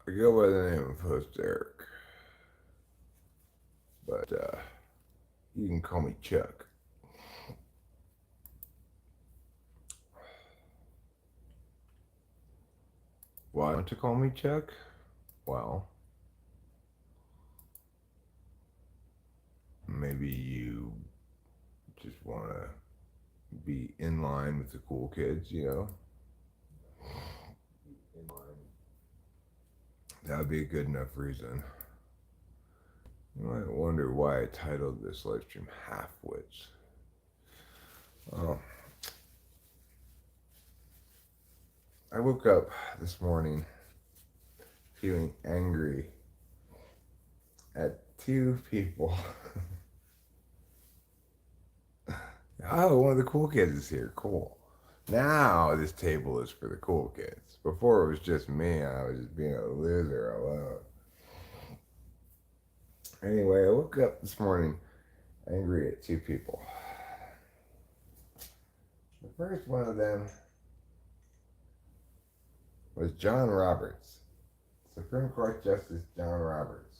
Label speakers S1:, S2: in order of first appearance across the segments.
S1: I go by the name of Host Eric, but you can call me Chuck. Why want to call me Chuck? Well, maybe you just want to be in line with the cool kids, you know? That would be a good enough reason. You might wonder why I titled this live stream Halfwits. Well, I woke up this morning feeling angry at two people. Oh, one of the cool kids is here. Cool. Now this table is for the cool kids. Before it was just me. I was just being a loser alone. Anyway, I woke up this morning angry at two people. The first one of them was John Roberts, Supreme Court Justice John Roberts,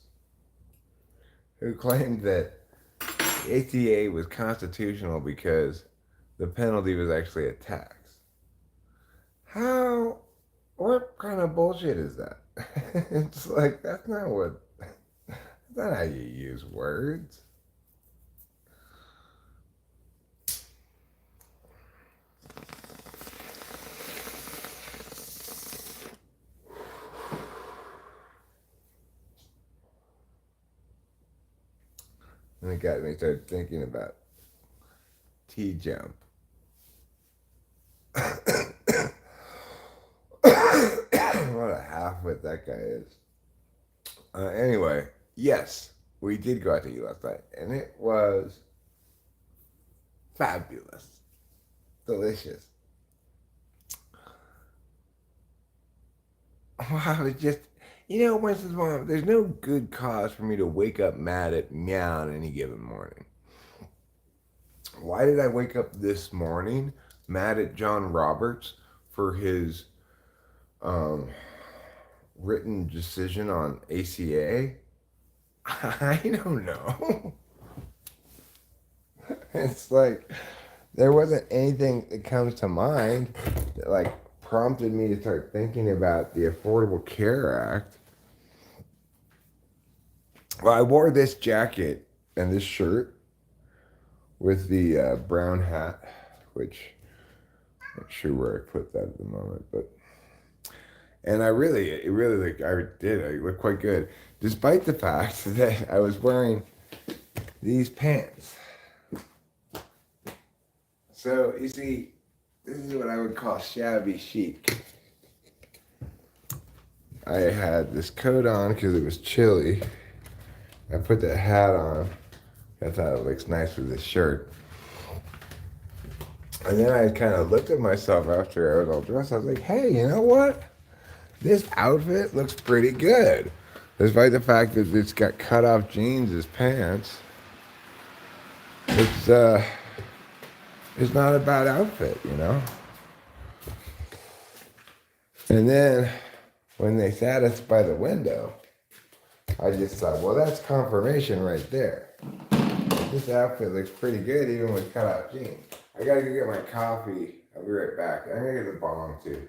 S1: who claimed that the ACA was constitutional because the penalty was actually a tax. How? What kind of bullshit is that? It's like, that's not how you use words. And it got me started thinking about T-jump. What a half-wit that guy is. Anyway, yes, we did go out to eat last night, and it was fabulous, delicious. Wow, it just, once in a while, there's no good cause for me to wake up mad at meow on any given morning. Why did I wake up this morning mad at John Roberts for his written decision on ACA? I don't know. It's like there wasn't anything that comes to mind that like prompted me to start thinking about the Affordable Care Act. Well, I wore this jacket and this shirt with the brown hat, which I'm not sure where I put that at the moment, but and I looked quite good, despite the fact that I was wearing these pants. So you see, this is what I would call shabby chic. I had this coat on because it was chilly. I put that hat on. I thought it looks nice with this shirt. And then I kind of looked at myself after I was all dressed. I was like, hey, you know what? This outfit looks pretty good. Despite the fact that it's got cut off jeans as pants. It's not a bad outfit, And then when they sat us by the window, I just thought, well, that's confirmation right there. This outfit looks pretty good even with cut off jeans. I gotta go get my coffee. I'll be right back. I'm gonna get the bong too.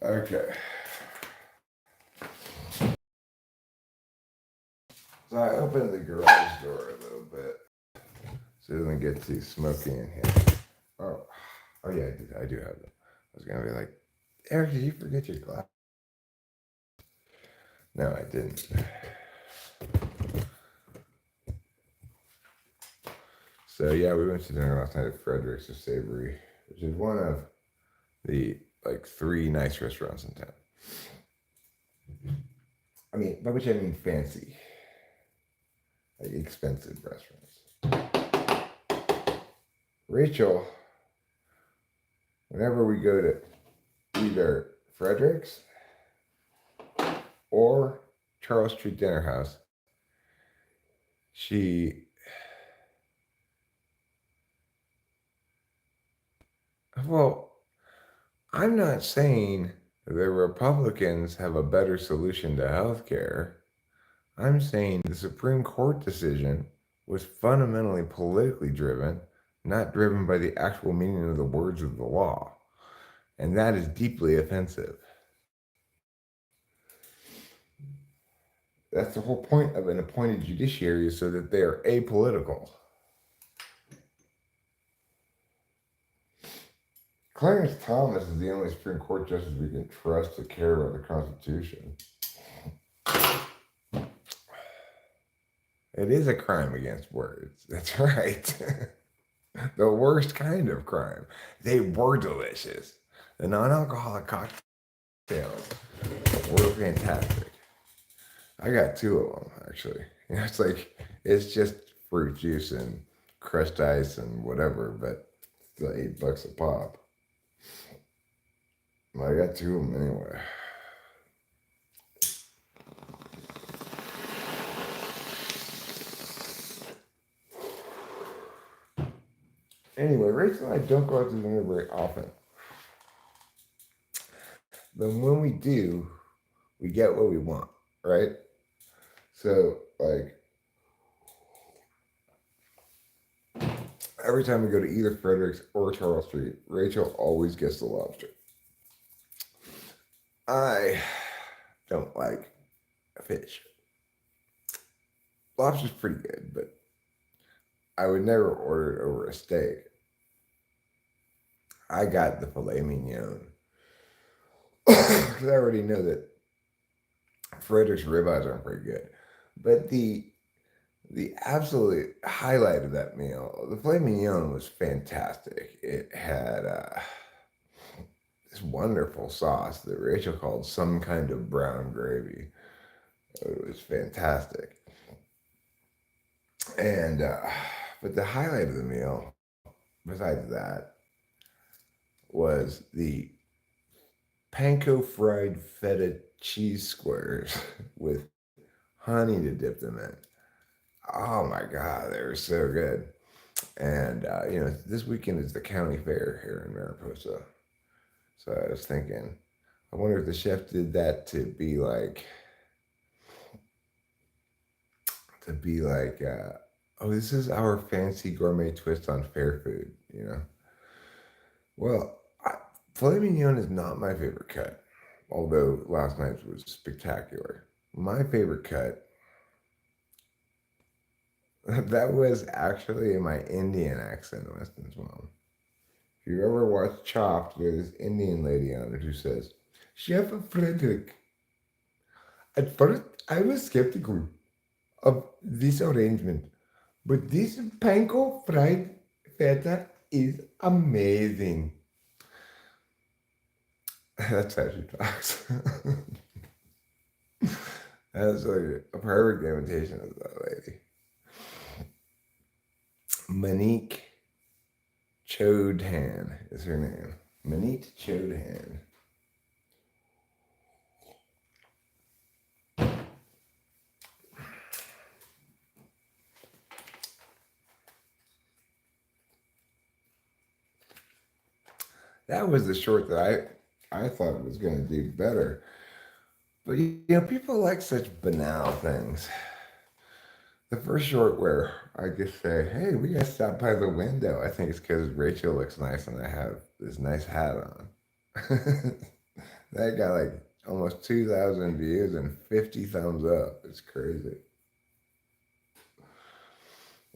S1: Okay. So I opened the garage door a little bit so it doesn't get too smoky in here. Oh, oh yeah, I do have them. I was gonna be like, Eric, did you forget your glass? No, I didn't. So yeah, we went to dinner last night at Frederick's or Savory, which is one of the like 3 nice restaurants in town. I mean, by which I mean fancy, like expensive restaurants. Rachel, whenever we go to either Frederick's or Charles Street Dinner House, well, I'm not saying the Republicans have a better solution to health care. I'm saying the Supreme Court decision was fundamentally politically driven, not driven by the actual meaning of the words of the law. And that is deeply offensive. That's the whole point of an appointed judiciary, is so that they are apolitical. Clarence Thomas is the only Supreme Court justice we can trust to care about the Constitution. It is a crime against words. That's right. The worst kind of crime. They were delicious. The non-alcoholic cocktails were fantastic. I got 2 of them, actually. You know, it's just fruit juice and crushed ice and whatever, but it's $8 a pop. I got 2 of them anyway. Anyway, Rachel and I don't go out to dinner very often. But when we do, we get what we want, right? So, like, every time we go to either Frederick's or Charles Street, Rachel always gets the lobster. I don't like fish. Lobster's pretty good, but I would never order it over a steak. I got the filet mignon because I already know that Frederick's ribeyes aren't very good. But the absolute highlight of that meal, the filet mignon, was fantastic. It had this wonderful sauce that Rachel called some kind of brown gravy. It was fantastic. And but the highlight of the meal, besides that, was the panko fried feta cheese squares with honey to dip them in. Oh my God, they were so good. And, this weekend is the county fair here in Mariposa. So I was thinking, I wonder if the chef did that to be like, oh, this is our fancy gourmet twist on fair food, you know? Well, filet mignon is not my favorite cut, although last night's was spectacular. My favorite cut, that was actually in my Indian accent, Weston's mom. If you ever watch Chopped, there's this Indian lady on it who says, Chef Frederick, at first I was skeptical of this arrangement, but this panko fried feta is amazing. That's how she talks. That's like a perfect imitation of that lady. Monique Chodhan is her name. Monique Chodhan. That was the short that I thought it was going to do better. But people like such banal things. The first short where I just say, hey, we gotta stop by the window. I think it's because Rachel looks nice and I have this nice hat on. That got like almost 2,000 views and 50 thumbs up. It's crazy.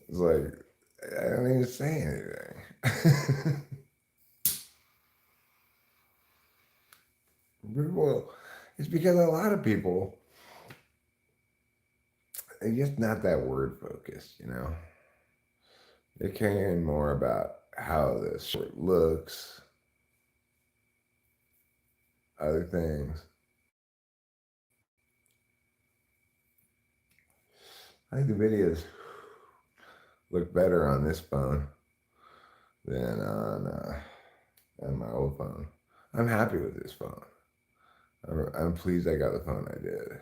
S1: It's like, I don't even say anything. Well, it's because a lot of people are just not that word focused, you know? They're caring more about how the short looks, other things. I think the videos look better on this phone than on my old phone. I'm happy with this phone. I'm pleased I got the phone I did.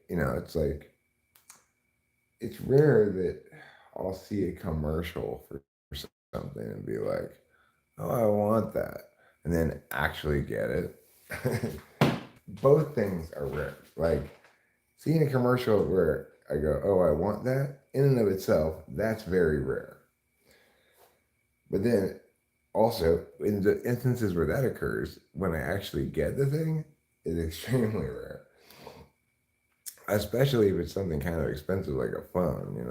S1: It's like, it's rare that I'll see a commercial for something and be like, oh, I want that. And then actually get it. Both things are rare. Like seeing a commercial where I go, oh, I want that, in and of itself, that's very rare. But then also, in the instances where that occurs, when I actually get the thing, it's extremely rare. Especially if it's something kind of expensive like a phone, you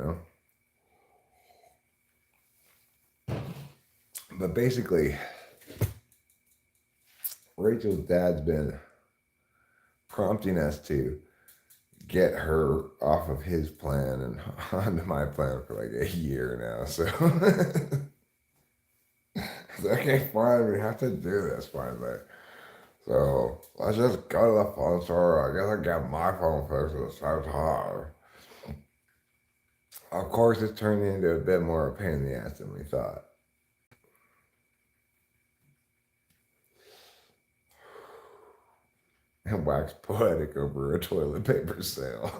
S1: know? But basically, Rachel's dad's been prompting us to get her off of his plan and onto my plan for like a year now. So, okay, fine, we have to do this finally. So let's just go to the phone store. I guess I get my phone fixed at the same time. Of course, it's turned into a bit more of a pain in the ass than we thought. And wax poetic over a toilet paper sale.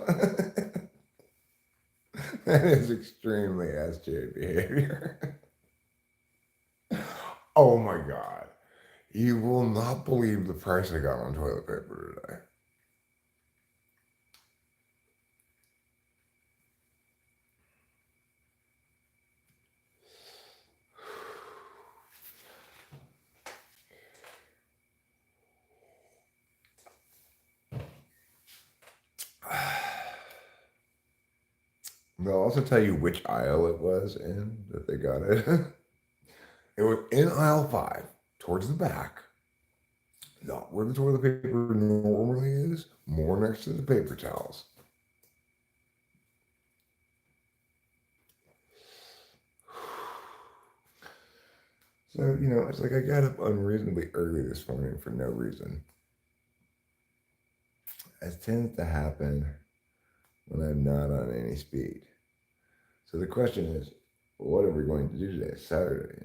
S1: That is extremely SJ behavior. Oh my God. You will not believe the price I got on toilet paper today. They'll also tell you which aisle it was in that they got it. It was in aisle 5, towards the back, not where the toilet paper normally is, more next to the paper towels. So, it's like I got up unreasonably early this morning for no reason. As tends to happen when I'm not on any speed. So the question is, what are we going to do today? It's Saturday.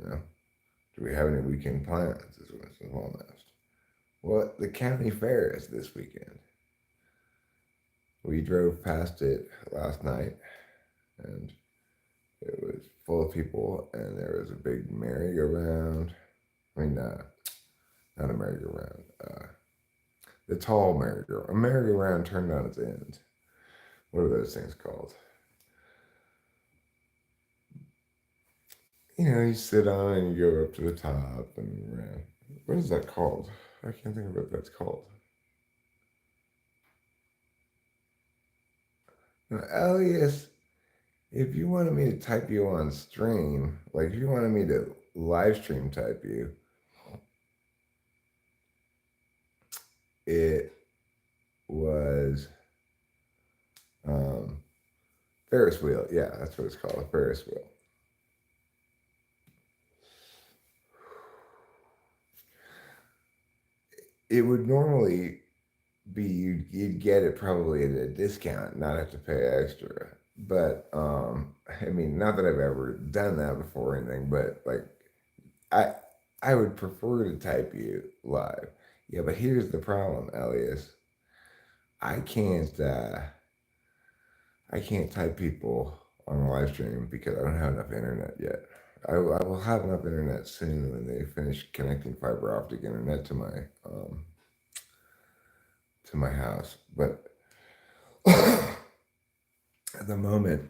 S1: Do we have any weekend plans? Is what I'm almost. Well, the county fair is this weekend. We drove past it last night, and it was full of people, and there was a big merry-go-round. I mean, not a merry-go-round. The tall merry-go-round. A merry-go-round turned on its end. What are those things called? You sit on and you go up to the top and around. What is that called? I can't think of what that's called. Now, Elias, if you wanted me to type you on stream, like if you wanted me to live stream type you, it was um, Ferris wheel. Yeah, that's what it's called, a Ferris wheel. It would normally be you'd get it probably at a discount, not have to pay extra. But I mean, not that I've ever done that before or anything, but like I I would prefer to type you live. Yeah, but here's the problem, Elias. I can't uh I can't type people on a live stream because I don't have enough internet yet. I will have enough internet soon when they finish connecting fiber optic internet to my house. But at the moment,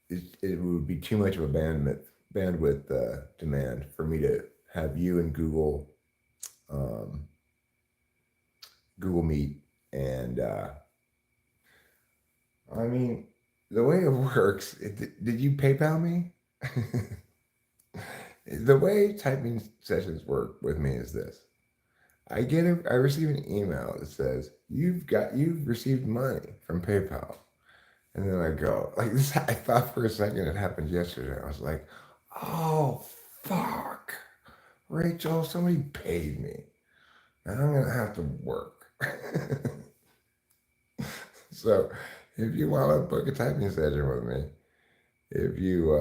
S1: it would be too much of a bandwidth demand for me to have you and um, Google Meet, and I mean, the way it works, did you PayPal me? The way typing sessions work with me is this. I receive an email that says, you've received money from PayPal. And then I go, like this, I thought for a second it happened yesterday. I was like, oh, fuck. Rachel, somebody paid me. Now I'm going to have to work. So if you want to book a typing session with me, if you,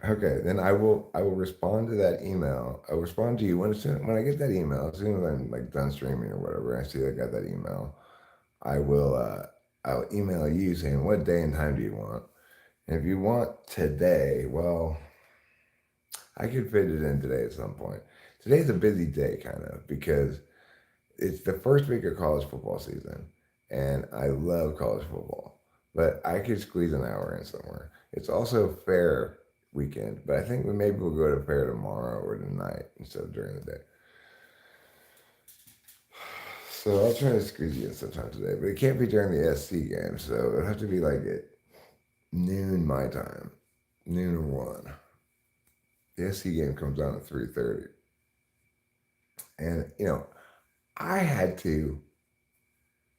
S1: okay, then I will respond to that email. I'll respond to you when I get that email, as soon as I'm like done streaming or whatever, I see I got that email. I will, I'll email you saying, what day and time do you want? And if you want today, well, I could fit it in today at some point. Today's a busy day, kind of, because it's the first week of college football season, and I love college football. But I could squeeze an hour in somewhere. It's also fair weekend, but I think maybe we'll go to fair tomorrow or tonight instead of during the day. So I'll try to squeeze you in sometime today, but it can't be during the SC game, so it'll have to be like at noon my time, noon or 1. The SC game comes on at 3:30. And, I had to,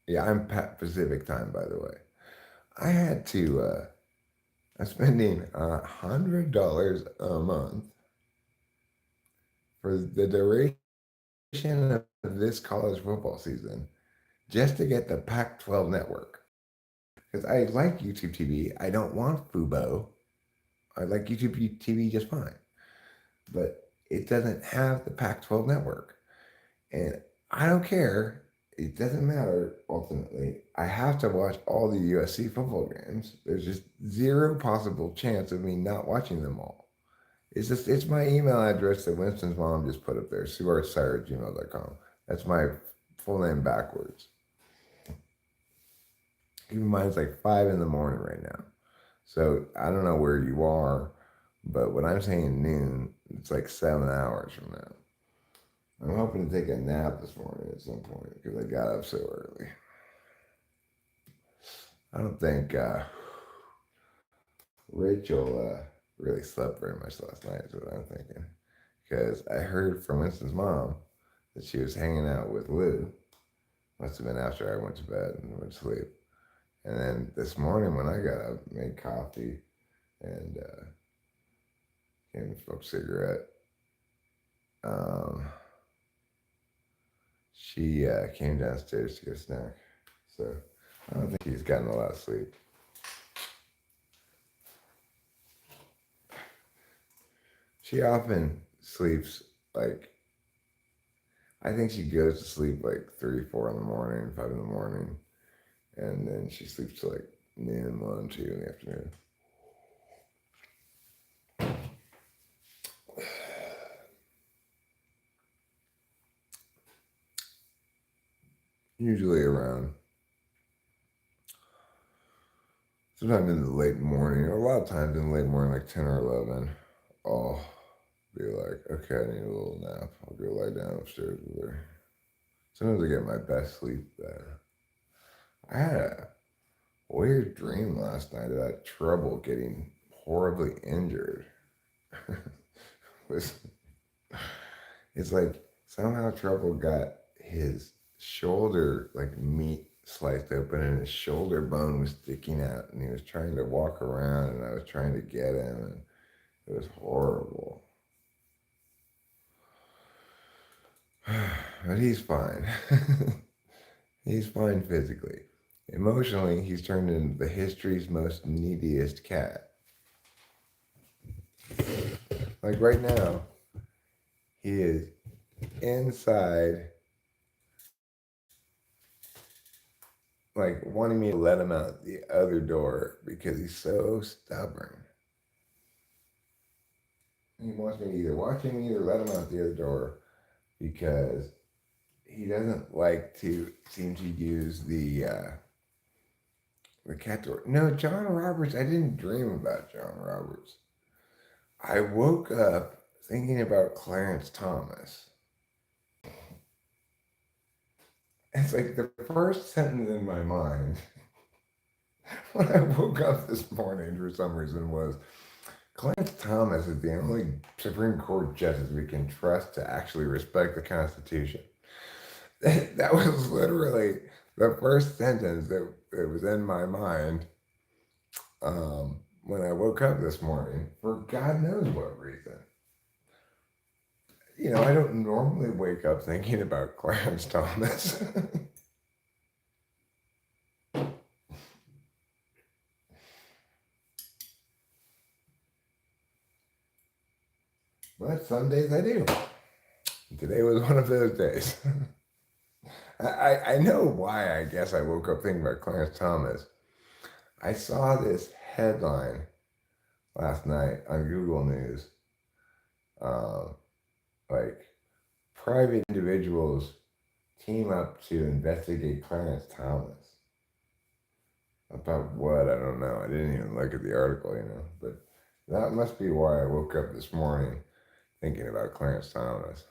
S1: yeah, I'm Pacific time, by the way. I had to, I'm spending $100 a month for the duration of this college football season just to get the Pac-12 network. Because I like YouTube TV. I don't want Fubo. I like YouTube TV just fine. But it doesn't have the Pac-12 network. And I don't care. It doesn't matter ultimately. I have to watch all the USC football games. There's just zero possible chance of me not watching them all. It's my email address that Winston's mom just put up there, ssuartscire@gmail.com. That's my full name backwards. Even mine's like 5 in the morning right now. So I don't know where you are, but when I'm saying noon, it's like 7 hours from now. I'm hoping to take a nap this morning at some point because I got up so early. I don't think Rachel really slept very much last night, is what I'm thinking. Because I heard from Winston's mom that she was hanging out with Lou. Must have been after I went to bed and went to sleep. And then this morning when I got up, made coffee and came and smoked a cigarette. She came downstairs to get a snack. So I don't think she's gotten a lot of sleep. She often sleeps like, I think she goes to sleep like 3, 4 in the morning, 5 in the morning. And then she sleeps till like noon, 1, 2 in the afternoon. Usually around, sometimes in the late morning, or a lot of times in the late morning, like 10 or 11, I'll be like, okay, I need a little nap. I'll go lie down upstairs with her. Sometimes I get my best sleep there. I had a weird dream last night about trouble getting horribly injured. It's like somehow Trouble got his shoulder, like meat sliced open, and his shoulder bone was sticking out, and he was trying to walk around, and I was trying to get him, and it was horrible. But he's fine. He's fine physically. Emotionally, he's turned into the history's most neediest cat. Like right now, he is inside, like wanting me to let him out the other door because he's so stubborn. He wants me to either watch him either let him out the other door because he doesn't like to seem to use the cat door. No, John Roberts. I didn't dream about John Roberts. I woke up thinking about Clarence Thomas, It's like the first sentence in my mind when I woke up this morning for some reason was Clarence Thomas is the only Supreme Court justice we can trust to actually respect the Constitution. That was literally the first sentence that was in my mind when I woke up this morning for God knows what reason. You know, I don't normally wake up thinking about Clarence Thomas. But some days I do. Today was one of those days. I know why I guess I woke up thinking about Clarence Thomas. I saw this headline last night on Google News. Uh, like, private individuals team up to investigate Clarence Thomas. About what? I don't know. I didn't even look at the article, but that must be why I woke up this morning thinking about Clarence Thomas.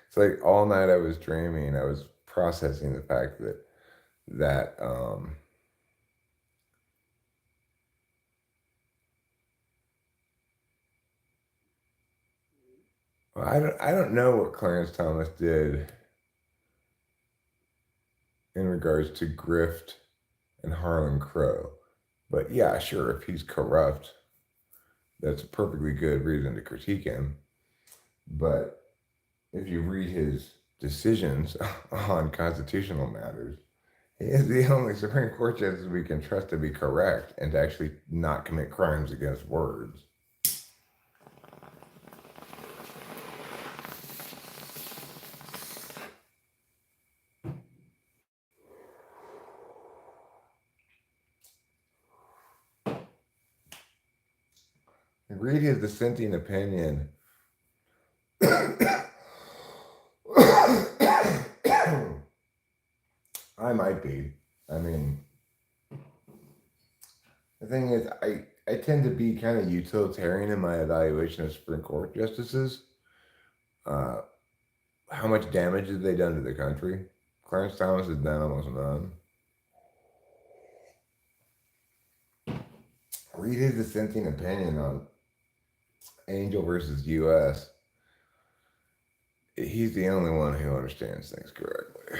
S1: It's like all night I was dreaming. I was processing the fact that well, I don't know what Clarence Thomas did in regards to grift and Harlan Crow, but yeah, sure, if he's corrupt, that's a perfectly good reason to critique him. But if you read his decisions on constitutional matters, he is the only Supreme Court justice we can trust to be correct and to actually not commit crimes against words. Read his dissenting opinion. I might be. I mean, the thing is, I tend to be kind of utilitarian in my evaluation of Supreme Court justices. Uh, how much damage have they done to the country? Clarence Thomas has done almost none. Read his dissenting opinion on Angel versus U.S. He's the only one who understands things correctly.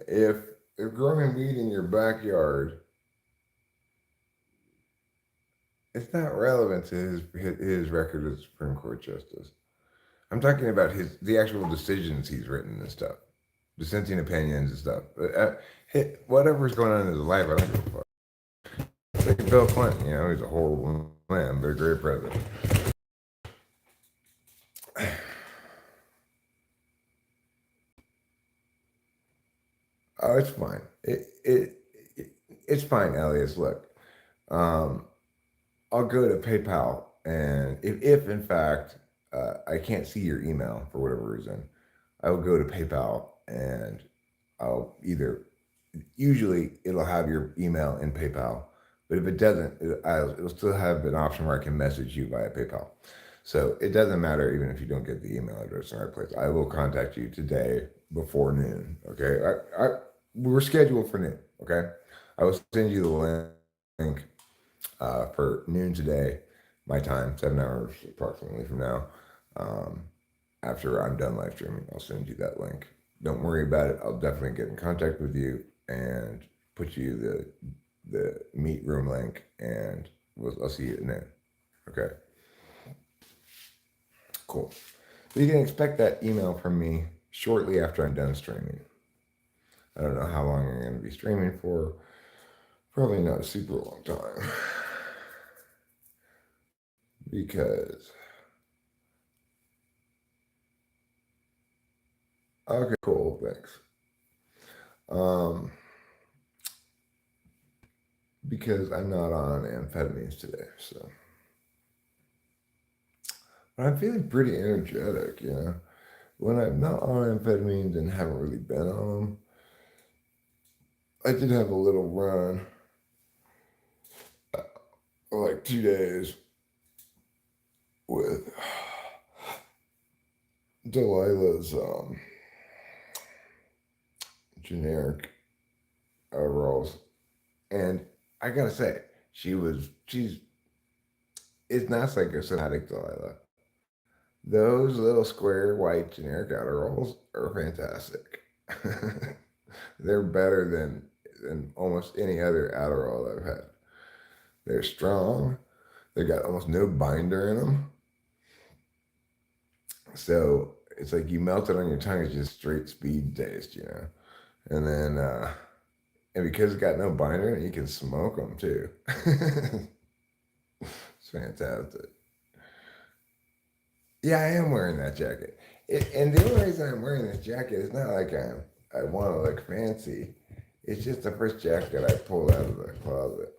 S1: if if growing weed in your backyard, it's not relevant to his record as Supreme Court justice. I'm talking about the actual decisions he's written and stuff, dissenting opinions and stuff. Whatever's going on in his life, I don't give a fuck. It's like Bill Clinton, he's a horrible man, but a great president. Oh, it's fine. It's fine, Elias. Look, um, I'll go to PayPal, and if in fact I can't see your email for whatever reason, I will go to PayPal and I'll either usually it'll have your email in PayPal, but if it doesn't, it'll still have an option where I can message you via PayPal. So it doesn't matter even if you don't get the email address in the right place. I will contact you today before noon. Okay, we're scheduled for noon. Okay, I will send you the link for noon today, my time, 7 hours approximately from now. Um, After I'm done live streaming, I'll send you that link. Don't worry about it. I'll definitely get in contact with you and put you the meet room link, and I'll see you at noon. Okay. Cool. So you can expect that email from me shortly after I'm done streaming. I don't know how long I'm going to be streaming for. Probably not a super long time. Because. Okay, cool. Thanks. Because I'm not on amphetamines today, so. But I'm feeling pretty energetic. When I'm not on amphetamines and haven't really been on them, I did have a little run, for like 2 days with Delilah's generic rolls, and I gotta say, she's it's not psychosomatic Delilah. Those little square white generic outer rolls are fantastic. They're better than almost any other Adderall I've had. They're strong. They got almost no binder in them. So it's like you melt it on your tongue, it's just straight speed taste. And then, and because it's got no binder in it, you can smoke them too. It's fantastic. Yeah, I am wearing that jacket. And the only reason I'm wearing this jacket is not like I want to look fancy. It's just the first jacket I pulled out of the closet.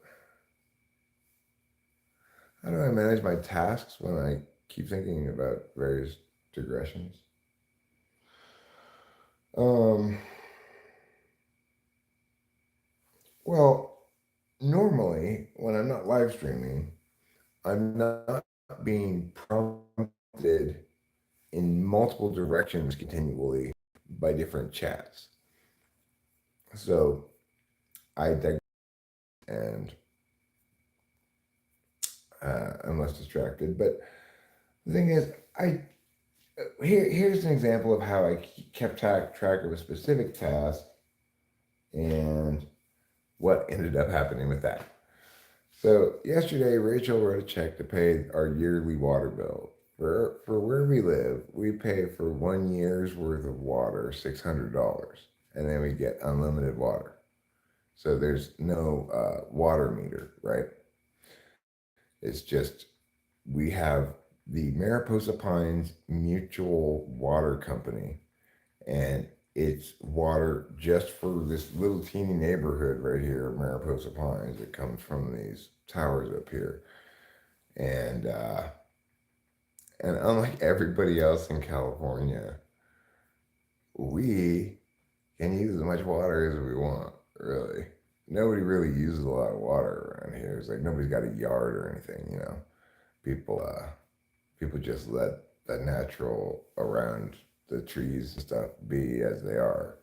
S1: How do I manage my tasks when I keep thinking about various digressions? Um, well, normally when I'm not live streaming, I'm not being prompted in multiple directions continually by different chats. So I dig and I'm less distracted. But the thing is, here's an example of how I kept track of a specific task and what ended up happening with that. So yesterday, Rachel wrote a check to pay our yearly water bill. For where we live, we pay for 1 year's worth of water, $600, and then we get unlimited water. So there's no water meter, right? It's just we have the Mariposa Pines Mutual Water Company, and it's water just for this little teeny neighborhood right here, Mariposa Pines. It comes from these towers up here, and unlike everybody else in California, we can use as much water as we want. Really, nobody really uses a lot of water around here. It's like nobody's got a yard or anything. People people just let the natural around the trees and stuff be as they are.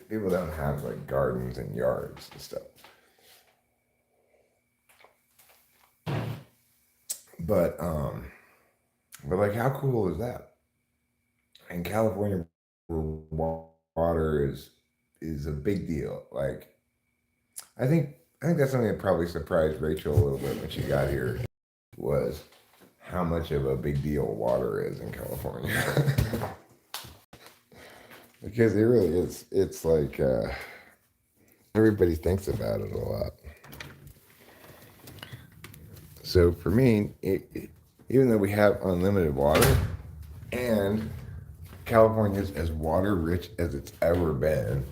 S1: People don't have like gardens and yards and stuff. But like how cool is that? In California, water is a big deal. Like I think that's something that probably surprised Rachel a little bit when she got here was how much of a big deal water is in California. Because it really is. It's like everybody thinks about it a lot. So for me, even though we have unlimited water and California is as water rich as it's ever been,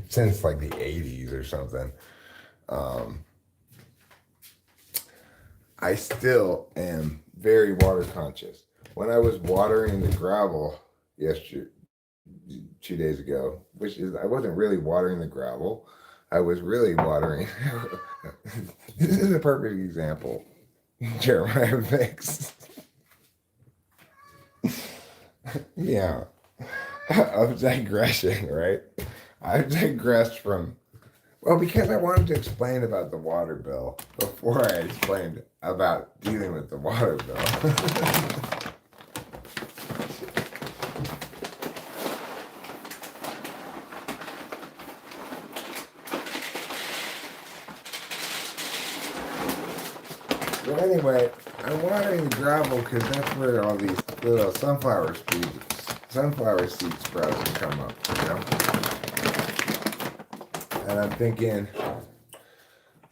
S1: since like the 80s or something, I still am very water conscious. When I was watering the gravel yesterday, 2 days ago, which is I wasn't really watering the gravel. I was really watering. This is a perfect example. Jeremiah Vicks. Yeah. Of digression, right? I've digressed from, well, because I wanted to explain about the water bill before I explained about dealing with the water bill. But anyway, I'm watering the gravel because that's where all these little sunflower seed sprouts come up. And I'm thinking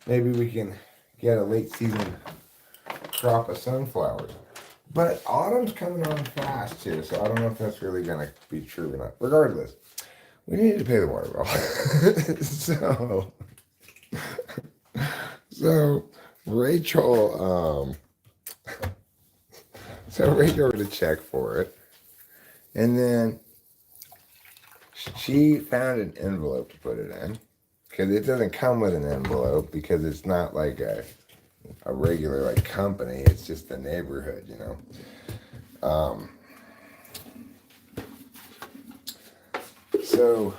S1: maybe we can get a late season crop of sunflowers. But autumn's coming on fast too, so I don't know if that's really going to be true or not. Regardless, we need to pay the water bill. So Rachel, Rachel wrote a check for it, and then she found an envelope to put it in because it doesn't come with an envelope because it's not like a regular like company. It's just the neighborhood. Um, so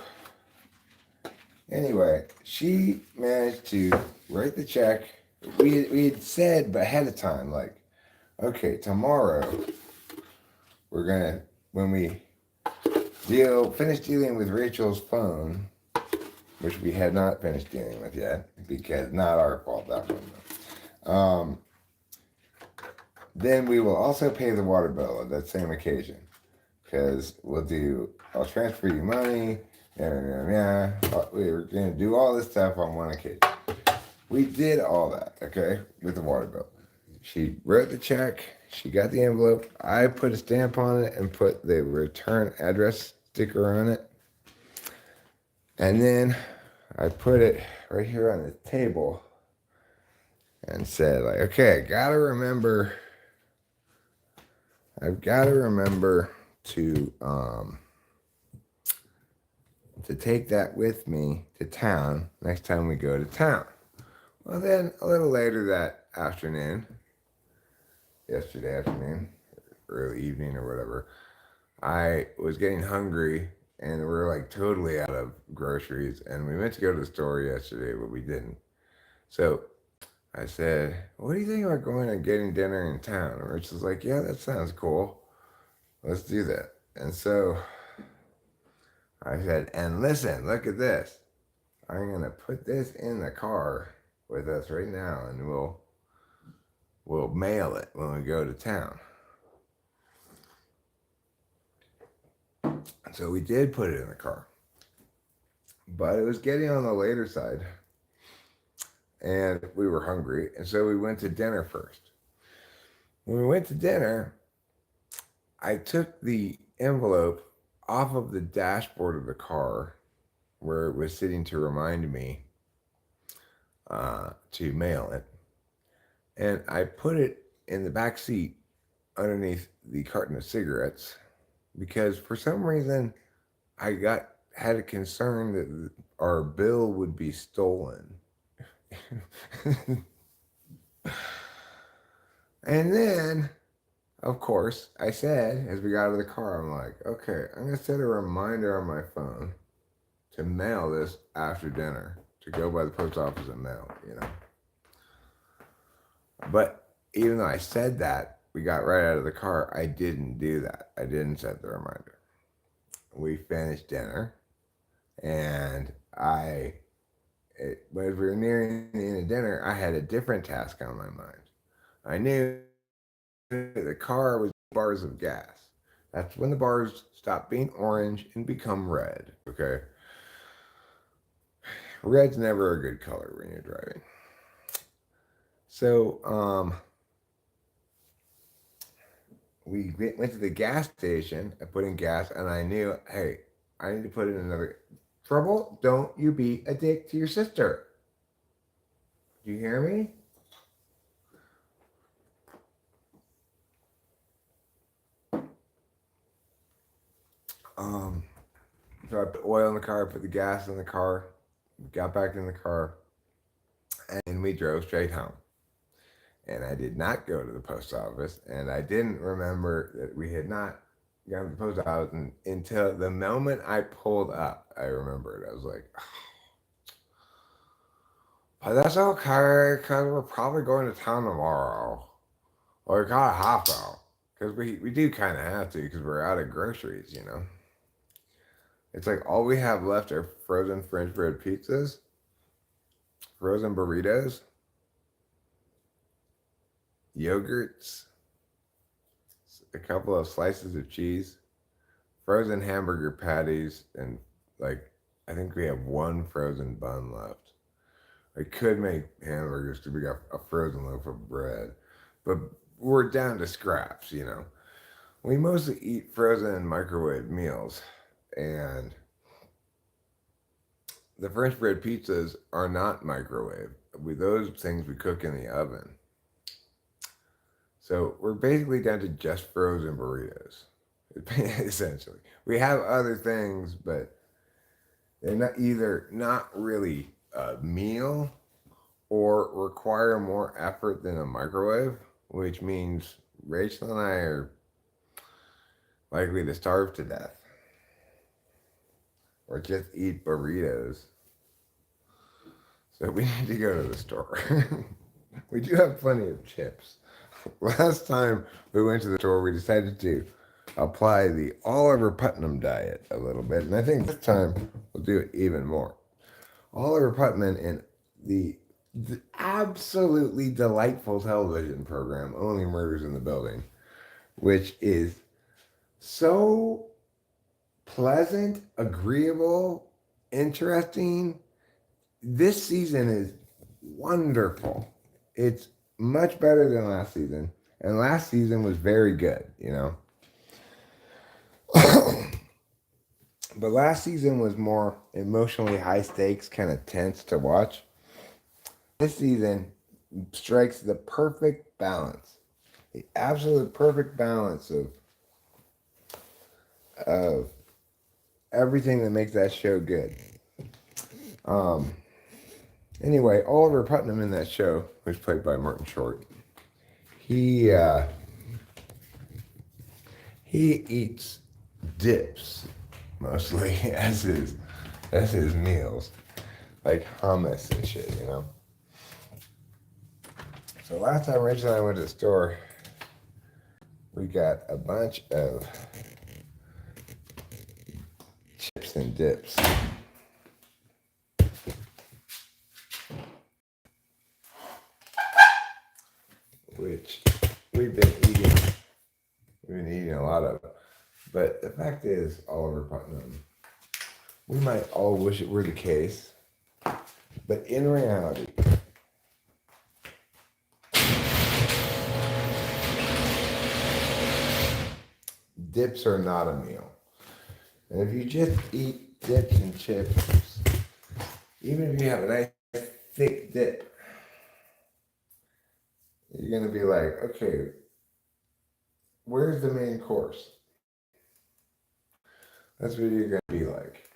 S1: anyway, she managed to write the check. We had said ahead of time, like, okay, tomorrow we're gonna when we finish dealing with Rachel's phone, which we had not finished dealing with yet, because not our fault, that one. Then we will also pay the water bill on that same occasion, because I'll transfer you money, yeah. We were going to do all this stuff on one occasion. We did all that, okay, with the water bill. She wrote the check, she got the envelope, I put a stamp on it and put the return address sticker on it. And then I put it right here on the table and said, like, okay, I've got to remember to take that with me to town next time we go to town. Well, then a little later that afternoon, yesterday afternoon, early evening or whatever, I was getting hungry and we were like totally out of groceries, and we meant to go to the store yesterday, but we didn't. So I said, what do you think about going and getting dinner in town? And Rich was like, yeah, that sounds cool. Let's do that. And so I said, and listen, look at this. I'm going to put this in the car with us right now, and we'll mail it when we go to town. So we did put it in the car. But it was getting on the later side, and we were hungry, and so we went to dinner first. When we went to dinner, I took the envelope off of the dashboard of the car where it was sitting to remind me to mail it. And I put it in the back seat underneath the carton of cigarettes because for some reason I had a concern that our bill would be stolen. And then, of course, I said, as we got out of the car, I'm like, okay, I'm going to set a reminder on my phone to mail this after dinner, to go by the post office and mail, But even though I said that, we got right out of the car, I didn't do that. I didn't set the reminder. We finished dinner, and as we were nearing the end of dinner, I had a different task on my mind. I knew the car was bars of gas. That's when the bars stop being orange and become red, okay? Red's never a good color when you're driving. So, we went to the gas station. I put in gas, and I knew, hey, I need to put in another. Trouble, don't you be a dick to your sister. Do you hear me? So I put oil in the car, put the gas in the car, got back in the car, and we drove straight home. And I did not go to the post office, and I didn't remember that we had not gone to the post office until the moment I pulled up. I remembered. I was like, oh, but that's okay, because we're probably going to town tomorrow. Or we kind of have to, because we do kind of have to, because we're out of groceries, It's like all we have left are frozen French bread pizzas, frozen burritos, yogurts, a couple of slices of cheese, frozen hamburger patties, and like I think we have one frozen bun left. I could make hamburgers to be a frozen loaf of bread, but we're down to scraps. We mostly eat frozen and microwave meals, and the French bread pizzas are not microwave. Those things we cook in the oven. So we're basically down to just frozen burritos, essentially. We have other things, but they're not really a meal or require more effort than a microwave, which means Rachel and I are likely to starve to death or just eat burritos. So we need to go to the store. We do have plenty of chips. Last time we went to the store, we decided to apply the Oliver Putnam diet a little bit, and I think this time we'll do it even more. Oliver Putnam in the absolutely delightful television program, Only Murders in the Building, which is so pleasant, agreeable, interesting. This season is wonderful. It's much better than last season. And last season was very good, you know. But last season was more emotionally high stakes, kind of tense to watch. This season strikes the perfect balance, the absolute perfect balance of everything that makes that show good. Anyway, Oliver Putnam in that show, who's played by Martin Short, he he eats dips mostly as his meals, like hummus and shit, you know. So last time Rachel and I went to the store, we got a bunch of chips and dips. Which we've been eating. We've been eating a lot of. But the fact is, Oliver Putnam, we might all wish it were the case, but in reality, dips are not a meal. And if you just eat dips and chips, even if you have a nice thick dip, you're going to be like, okay, where's the main course? That's what you're going to be like.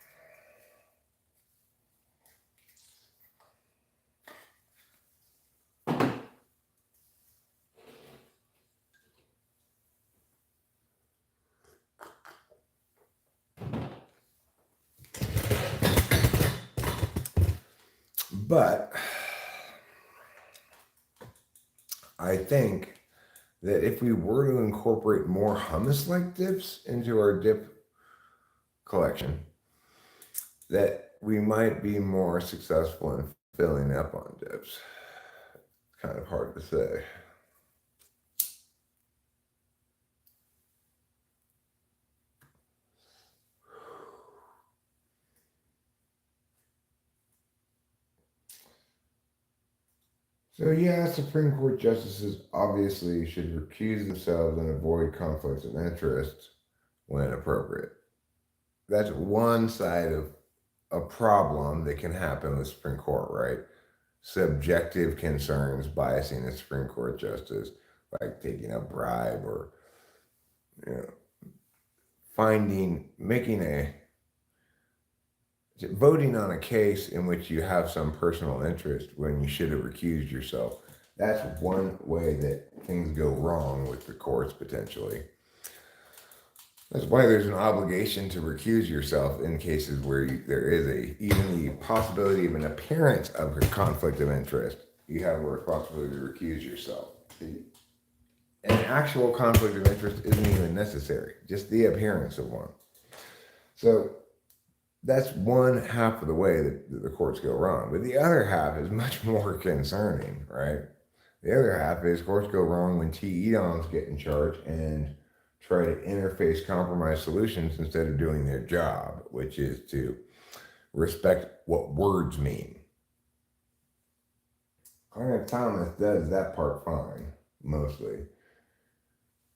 S1: But I think that if we were to incorporate more hummus-like dips into our dip collection, that we might be more successful in filling up on dips. It's kind of hard to say. So yeah, Supreme Court justices obviously should recuse themselves and avoid conflicts of interest when appropriate. That's one side of a problem that can happen with Supreme Court, right? Subjective concerns biasing a Supreme Court justice, like taking a bribe or, you know, making voting on a case in which you have some personal interest when you should have recused yourself. That's one way that things go wrong with the courts potentially. That's why there's an obligation to recuse yourself in cases where there is even the possibility of an appearance of a conflict of interest. You have a responsibility to recuse yourself. An actual conflict of interest isn't even necessary, just the appearance of one. So that's one half of the way that the courts go wrong. But the other half is much more concerning, right? The other half is courts go wrong when TEDOMs get in charge and try to interface compromise solutions instead of doing their job, which is to respect what words mean. Clarence Thomas does that part fine, mostly.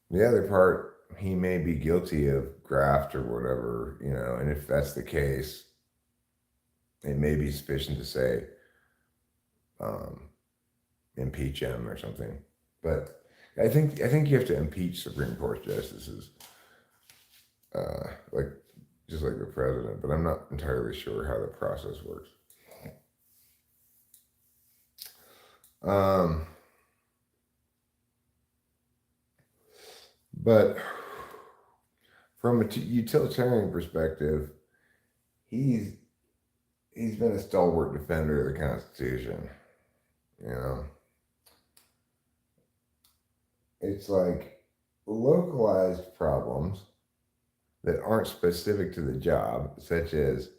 S1: The other part, he may be guilty of graft or whatever, you know, and if that's the case, it may be sufficient to say, impeach him or something. But I think you have to impeach Supreme Court justices, like just like the president. But I'm not entirely sure how the process works. But from a utilitarian perspective, he's been a stalwart defender of the Constitution. You know, it's like localized problems that aren't specific to the job, such as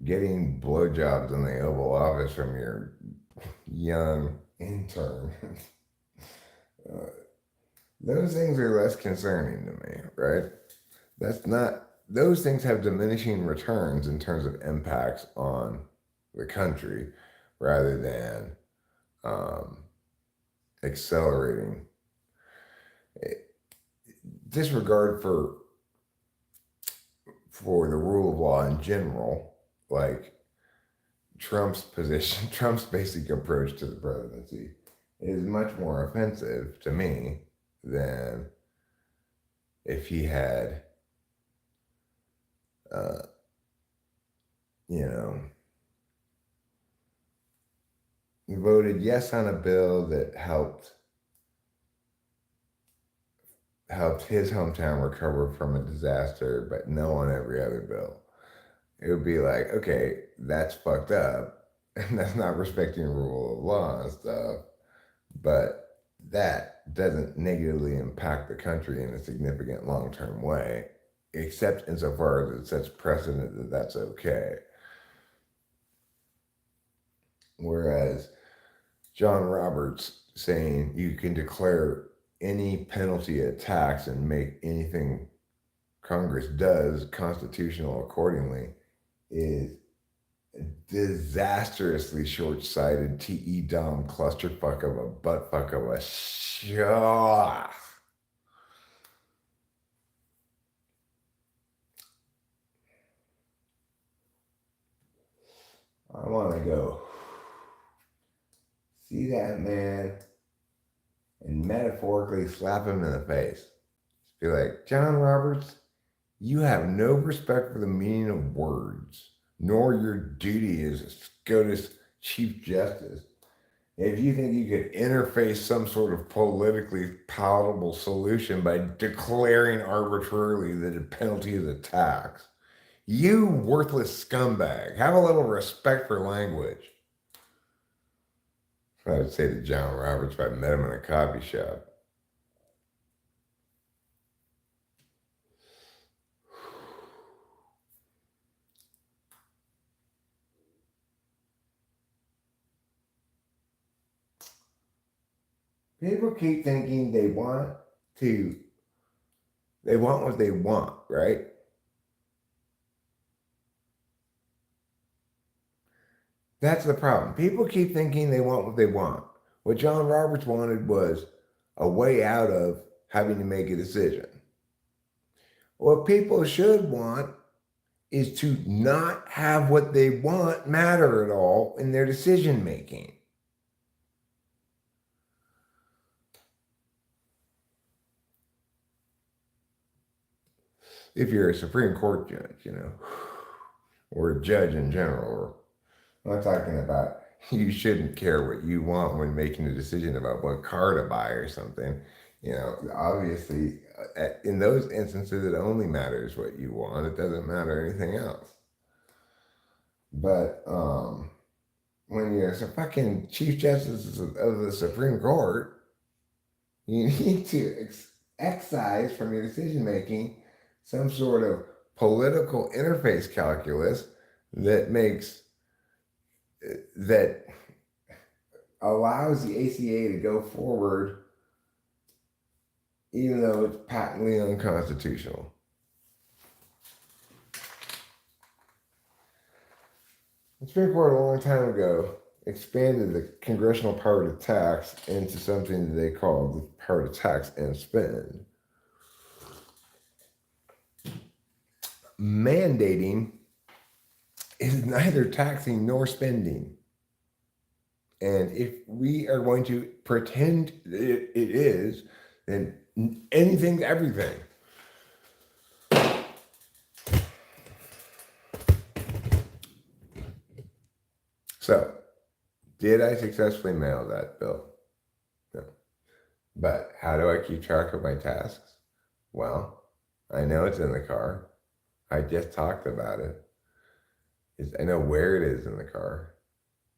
S1: getting blowjobs in the Oval Office from your young intern. uh, those things are less concerning to me, right? That's not, those things have diminishing returns in terms of impacts on the country rather than um, accelerating disregard for the rule of law in general, like Trump's position, Trump's basic approach to the presidency is much more offensive to me than if he had, uh, you know, voted yes on a bill that helped his hometown recover from a disaster, but no on every other bill. It would be like, okay, that's fucked up, and that's not respecting rule of law and stuff, but that doesn't negatively impact the country in a significant long-term way, except insofar as it sets precedent that that's okay. Whereas John Roberts saying you can declare any penalty a tax and make anything Congress does constitutional accordingly is disastrously short-sighted T.E. Dom clusterfuck of a buttfuck of a shaw. I want to go see that man and metaphorically slap him in the face. Just be like, John Roberts, you have no respect for the meaning of words, nor your duty as a SCOTUS Chief Justice. If you think you could interface some sort of politically palatable solution by declaring arbitrarily that a penalty is a tax, you worthless scumbag, have a little respect for language. I would say to John Roberts if I met him in a coffee shop. People keep thinking they want what they want, right? That's the problem. People keep thinking they want what they want. What John Roberts wanted was a way out of having to make a decision. What people should want is to not have what they want matter at all in their decision making. If you're a Supreme Court judge, or a judge in general, I'm not talking about you shouldn't care what you want when making a decision about what car to buy or something. Obviously, in those instances, it only matters what you want. It doesn't matter anything else. But when you're a fucking Chief Justice of the Supreme Court, you need to excise from your decision making some sort of political interface calculus that allows the ACA to go forward even though it's patently unconstitutional. The Supreme Court a long time ago expanded the congressional power to tax into something that they called the power to tax and spend. Mandating is neither taxing nor spending. And if we are going to pretend it is, then anything's everything. So, did I successfully mail that bill? No. But how do I keep track of my tasks? Well, I know it's in the car. I just talked about it. I know where it is in the car.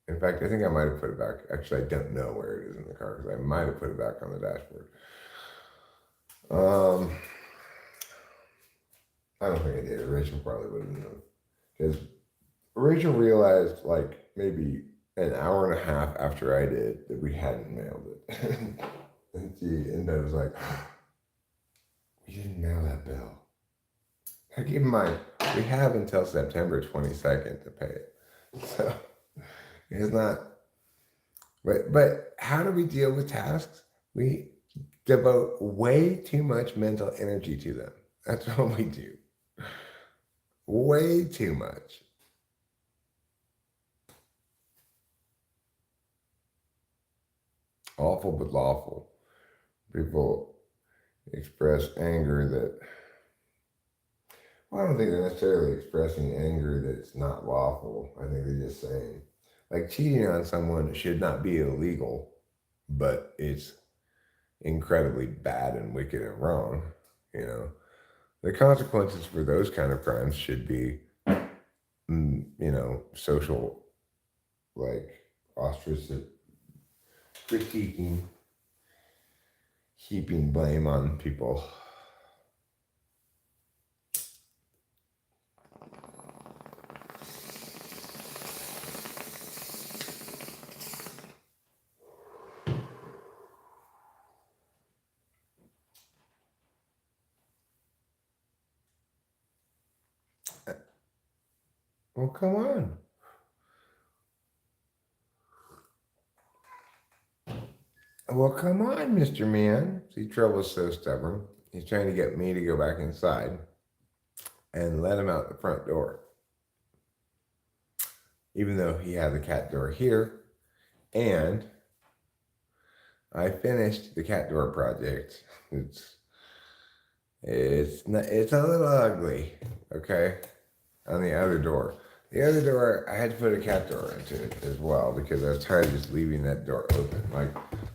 S1: In fact, I think I might have put it back. Actually, I don't know where it is in the car because I might have put it back on the dashboard. I don't think I did. Rachel probably would have known. Because Rachel realized, like, maybe an hour and a half after I did that we hadn't mailed it. And I was like, we didn't mail that bill. Now, keep in mind, we have until September 22nd to pay it. So it's not, but how do we deal with tasks? We devote way too much mental energy to them. That's what we do. Way too much. Awful but lawful. People express anger that, well, I don't think they're necessarily expressing anger that's not lawful. I think they're just saying, like, cheating on someone should not be illegal, but it's incredibly bad and wicked and wrong. You know, the consequences for those kind of crimes should be, social, like, ostracism, critiquing, heaping blame on people. Well, come on. Well, come on, Mr. Man. See, Trouble's so stubborn. He's trying to get me to go back inside and let him out the front door. Even though he had the cat door here, and I finished the cat door project. It's a little ugly, okay? On the other door. The other door, I had to put a cat door into it as well because I was tired of just leaving that door open. Like,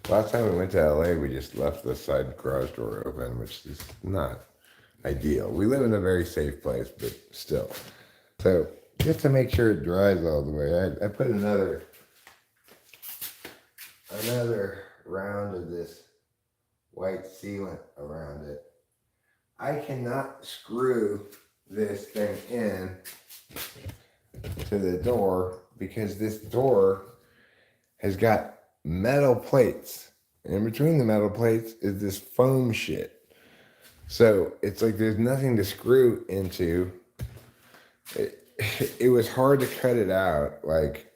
S1: last time we went to LA, we just left the side garage door open, which is not ideal. We live in a very safe place, but still. So, just to make sure it dries all the way, I put another round of this white sealant around it. I cannot screw this thing in to the door because this door has got metal plates. And between the metal plates is this foam shit. So it's like there's nothing to screw into. It was hard to cut it out. Like,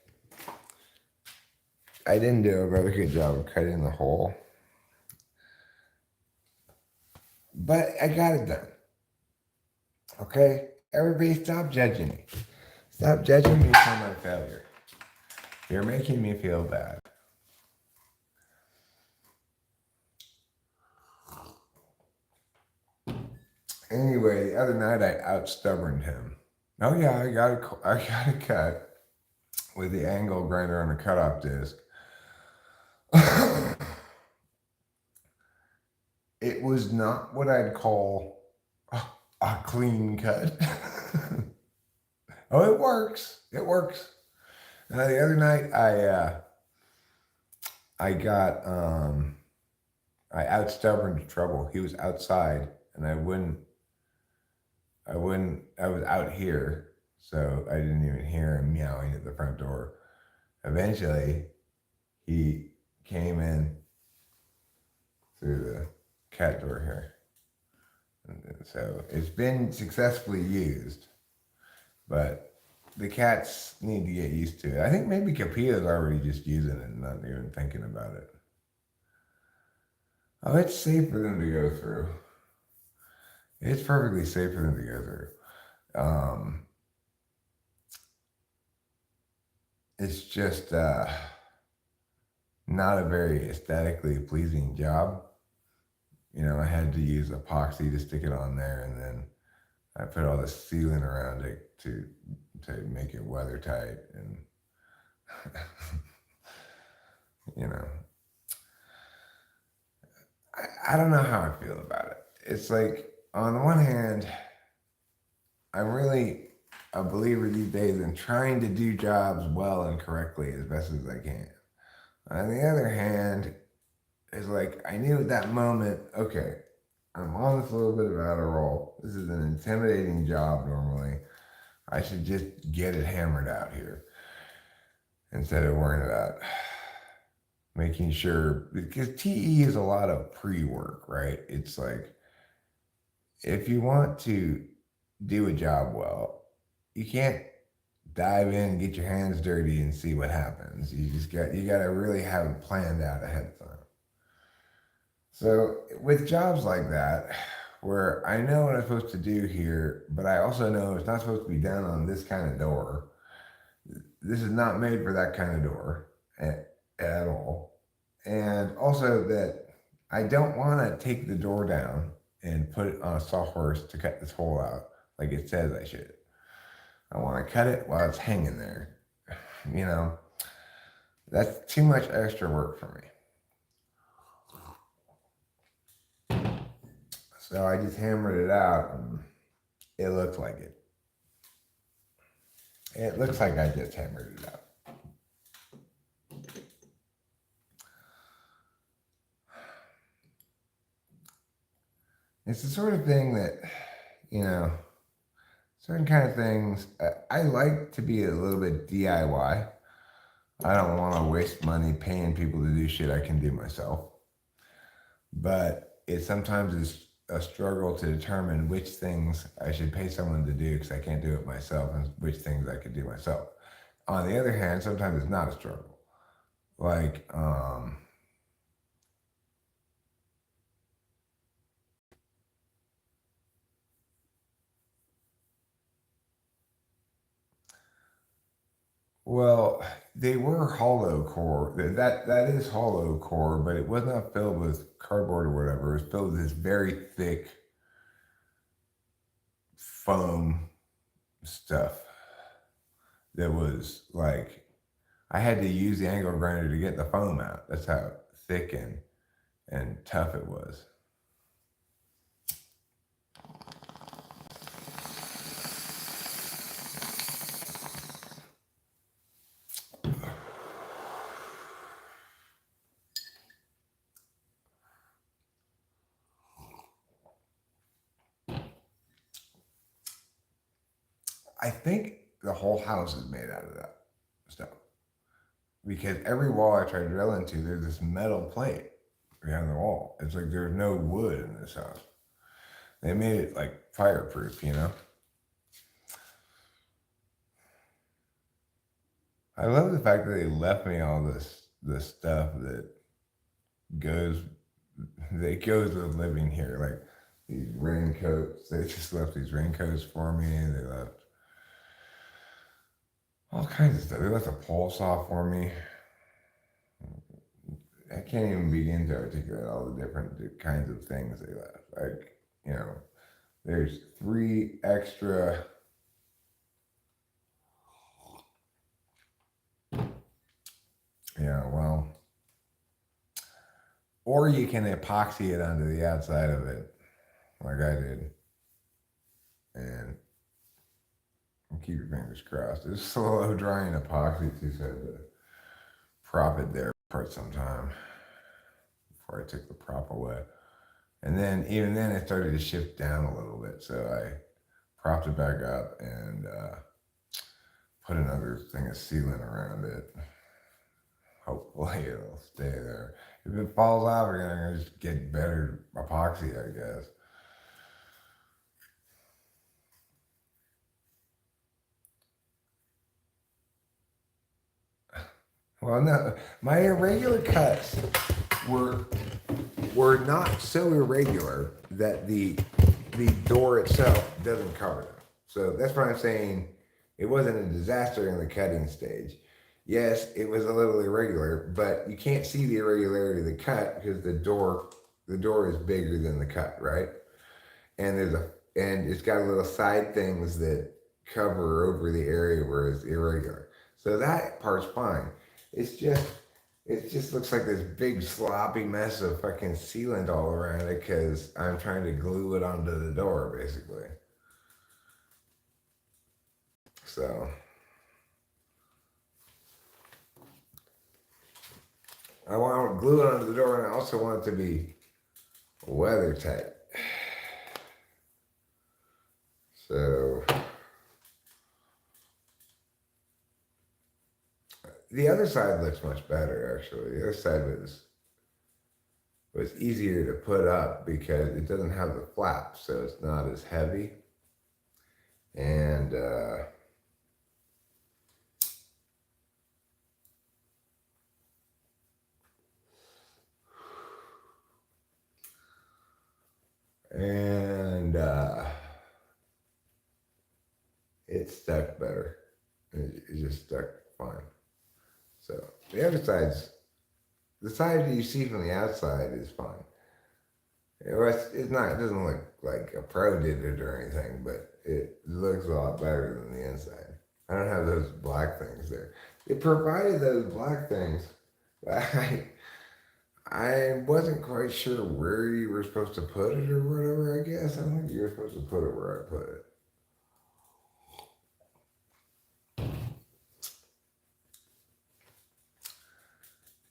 S1: I didn't do a very good job of cutting the hole. But I got it done. Okay? Everybody stop judging me. Stop judging me for my failure. You're making me feel bad. Anyway, the other night I out-stubborned him. Oh yeah, I got a cut with the angle grinder on a cutoff disc. It was not what I'd call a clean cut. Oh, it works. It works. The other night I out-stubborned Trouble. He was outside and I was out here, so I didn't even hear him meowing at the front door. Eventually, he came in through the cat door here. And so it's been successfully used, but the cats need to get used to it. I think maybe Capito's already just using it and not even thinking about it. Oh, it's safe for them to go through. It's perfectly safe for them to go through. It's just not a very aesthetically pleasing job. You know, I had to use epoxy to stick it on there, and then I put all the sealant around it to make it weather tight, and you know, I don't know how I feel about it. It's like on the one hand, I'm really a believer these days in trying to do jobs well and correctly as best as I can. On the other hand, it's like I knew at that moment, okay, I'm on this little bit of Adderall. This is an intimidating job normally. I should just get it hammered out here instead of worrying about making sure, because TE is a lot of pre-work, right? It's like if you want to do a job well, you can't dive in, get your hands dirty, and see what happens. You got to really have it planned out ahead of time. So with jobs like that, where I know what I'm supposed to do here, but I also know it's not supposed to be done on this kind of door. This is not made for that kind of door at all. And also that I don't want to take the door down and put it on a sawhorse to cut this hole out like it says I should. I want to cut it while it's hanging there. You know, that's too much extra work for me. So I just hammered it out and it looked like it. It looks like I just hammered it out. It's the sort of thing that, you know, certain kind of things, I like to be a little bit DIY. I don't want to waste money paying people to do shit I can do myself. But it sometimes is a struggle to determine which things I should pay someone to do because I can't do it myself, and which things I could do myself. On the other hand, sometimes it's not a struggle. Like, well, they were hollow core. That is hollow core, but it was not filled with cardboard or whatever. It was filled with this very thick foam stuff that was like I had to use the angle grinder to get the foam out. That's how thick and tough it was. I think the whole house is made out of that stuff. Because every wall I try to drill into, there's this metal plate behind the wall. It's like there's no wood in this house. They made it like fireproof, you know? I love the fact that they left me all this stuff goes that goes with living here. Like these raincoats. They just left these raincoats for me. They left all kinds of stuff. They left a pole saw for me. I can't even begin to articulate all the different kinds of things they left. Like, you know, there's 3 extra. Yeah, well, or you can epoxy it onto the outside of it, like I did, and keep your fingers crossed. It's slow drying epoxy too, so I had to prop it there for some time before I took the prop away. And then, even then, it started to shift down a little bit, so I propped it back up and put another thing of sealant around it. Hopefully, it'll stay there. If it falls off, we're gonna just get better epoxy, I guess. Well, no, my irregular cuts were not so irregular that the door itself doesn't cover them. So that's why I'm saying it wasn't a disaster in the cutting stage. Yes, it was a little irregular, but you can't see the irregularity of the cut because the door is bigger than the cut, right? And it's got little side things that cover over the area where it's irregular. So that part's fine. It's just it just looks like this big sloppy mess of fucking sealant all around it because I'm trying to glue it onto the door, basically. So I want to glue it onto the door, and I also want it to be weather tight. So the other side looks much better, actually. The other side was easier to put up because it doesn't have the flap, so it's not as heavy. And and it stuck better. It just stuck fine. So the other side's the side that you see from the outside is fine. It's not. It doesn't look like a pro did it or anything, but it looks a lot better than the inside. I don't have those black things there. It provided those black things, but I wasn't quite sure where you were supposed to put it or whatever. I guess I don't think you were supposed to put it where I put it.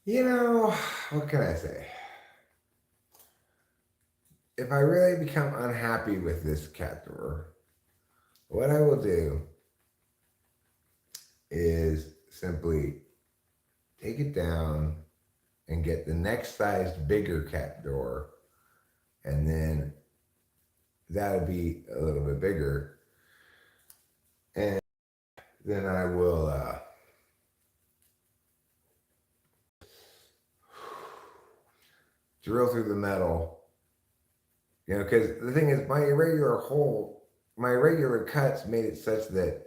S1: You know, what can I say? If I really become unhappy with this cat door, what I will do is simply take it down and get the next size bigger cat door, and then that'll be a little bit bigger, and then I will drill through the metal. You know, because the thing is, my irregular cuts made it such that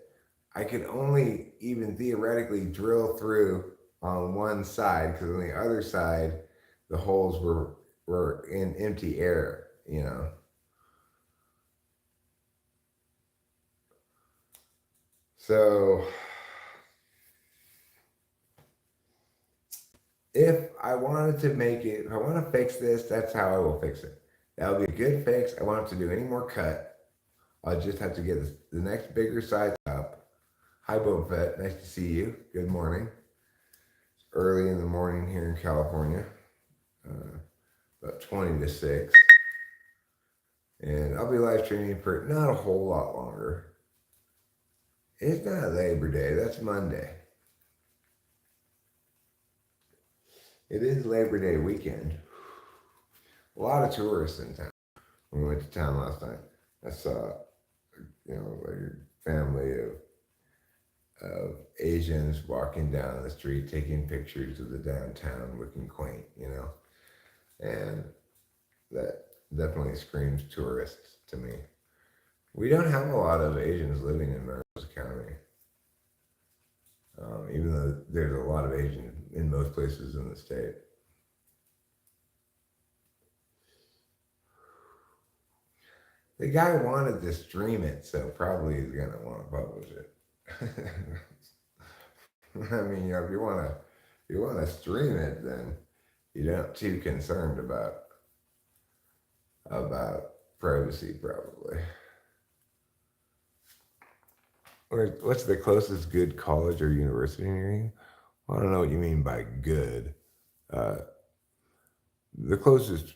S1: I could only even theoretically drill through on one side, because on the other side, the holes were in empty air, you know. So if I wanted to make it, if I want to fix this, that's how I will fix it. That would be a good fix. I won't have to do any more cut. I'll just have to get the next bigger size up. Hi, Boba Fett. Nice to see you. Good morning. It's early in the morning here in California, about 20 to 6. And I'll be live streaming for not a whole lot longer. It's not Labor Day. That's Monday. It is Labor Day weekend. A lot of tourists in town. When we went to town last night, I saw, like a family of Asians walking down the street, taking pictures of the downtown, looking quaint, and that definitely screams tourists to me. We don't have a lot of Asians living in Mariposa County, even though there's a lot of Asians in most places in the state. The guy wanted to stream it, so probably he's gonna want to publish it. I mean, if you want to stream it, then you're not too concerned about privacy, probably. What's the closest good college or university near you? Well, I don't know what you mean by good. The closest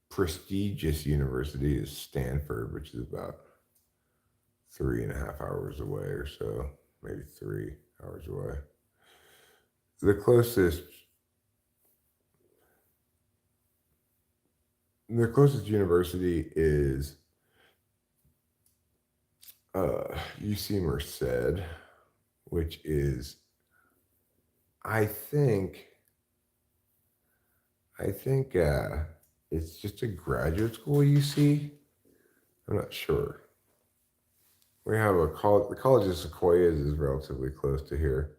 S1: prestigious university is Stanford, which is about 3.5 hours away or so, maybe 3 hours away. The closest university is UC Merced, which is, I think it's just a graduate school, UC. I'm not sure. We have a college. The College of Sequoias is relatively close to here.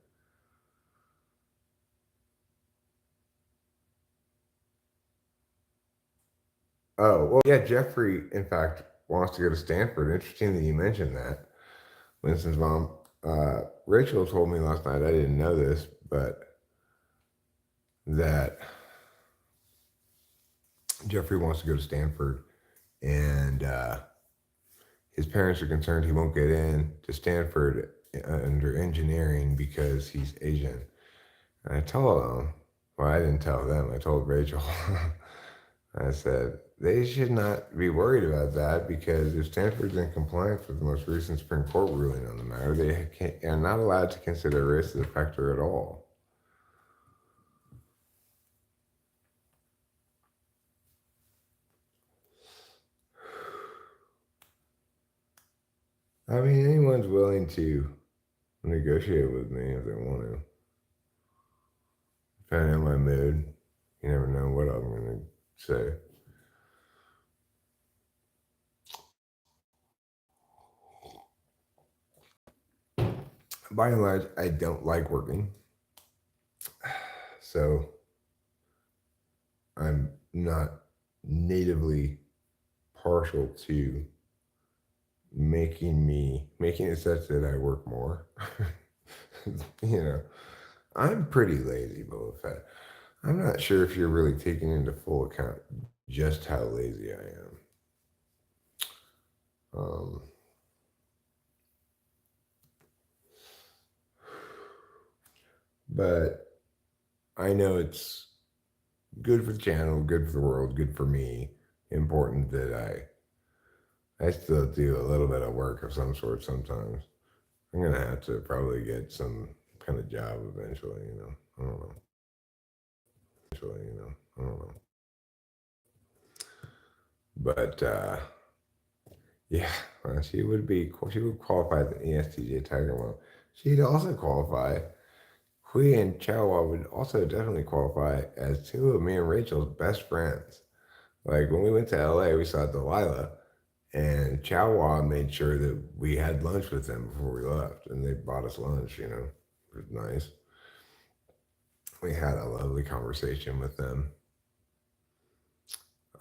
S1: Oh, well, yeah, Jeffrey, in fact, wants to go to Stanford. Interesting that you mentioned that. Winston's mom, Rachel told me last night, I didn't know this, but that Jeffrey wants to go to Stanford, and his parents are concerned he won't get in to Stanford under engineering because he's Asian. And I told him, well, I didn't tell them, I told Rachel. I said, they should not be worried about that because if Stanford's in compliance with the most recent Supreme Court ruling on the matter, they are not allowed to consider race as a factor at all. I mean, anyone's willing to negotiate with me if they want to. Depending on my mood, you never know what I'm going to say. By and large, I don't like working. So I'm not natively partial to making it such that I work more. You know, I'm pretty lazy, Boba Fett. I'm not sure if you're really taking into full account just how lazy I am. But I know it's good for the channel, good for the world, good for me. Important that I still do a little bit of work of some sort sometimes. I'm gonna have to probably get some kind of job eventually, you know. I don't know. Eventually, you know. I don't know. But yeah, well, she would qualify the ESTJ Tiger one. She'd also qualify. Hui and Chawa would also definitely qualify as two of me and Rachel's best friends. Like when we went to LA, we saw Delilah, and Chawa made sure that we had lunch with them before we left, and they bought us lunch. You know, it was nice. We had a lovely conversation with them.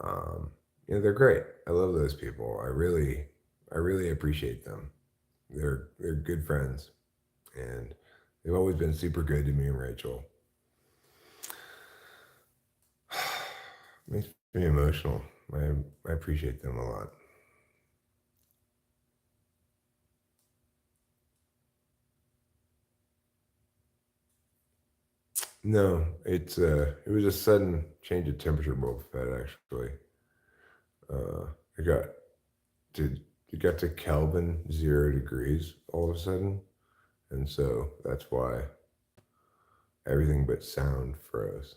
S1: Um, they're great. I love those people. I really appreciate them. They're good friends, and they've always been super good to me and Rachel. Makes me emotional. I appreciate them a lot. No, it was a sudden change of temperature, Boba Fett. Actually, uh, it got to it got to Kelvin 0 degrees all of a sudden, and so that's why everything but sound froze.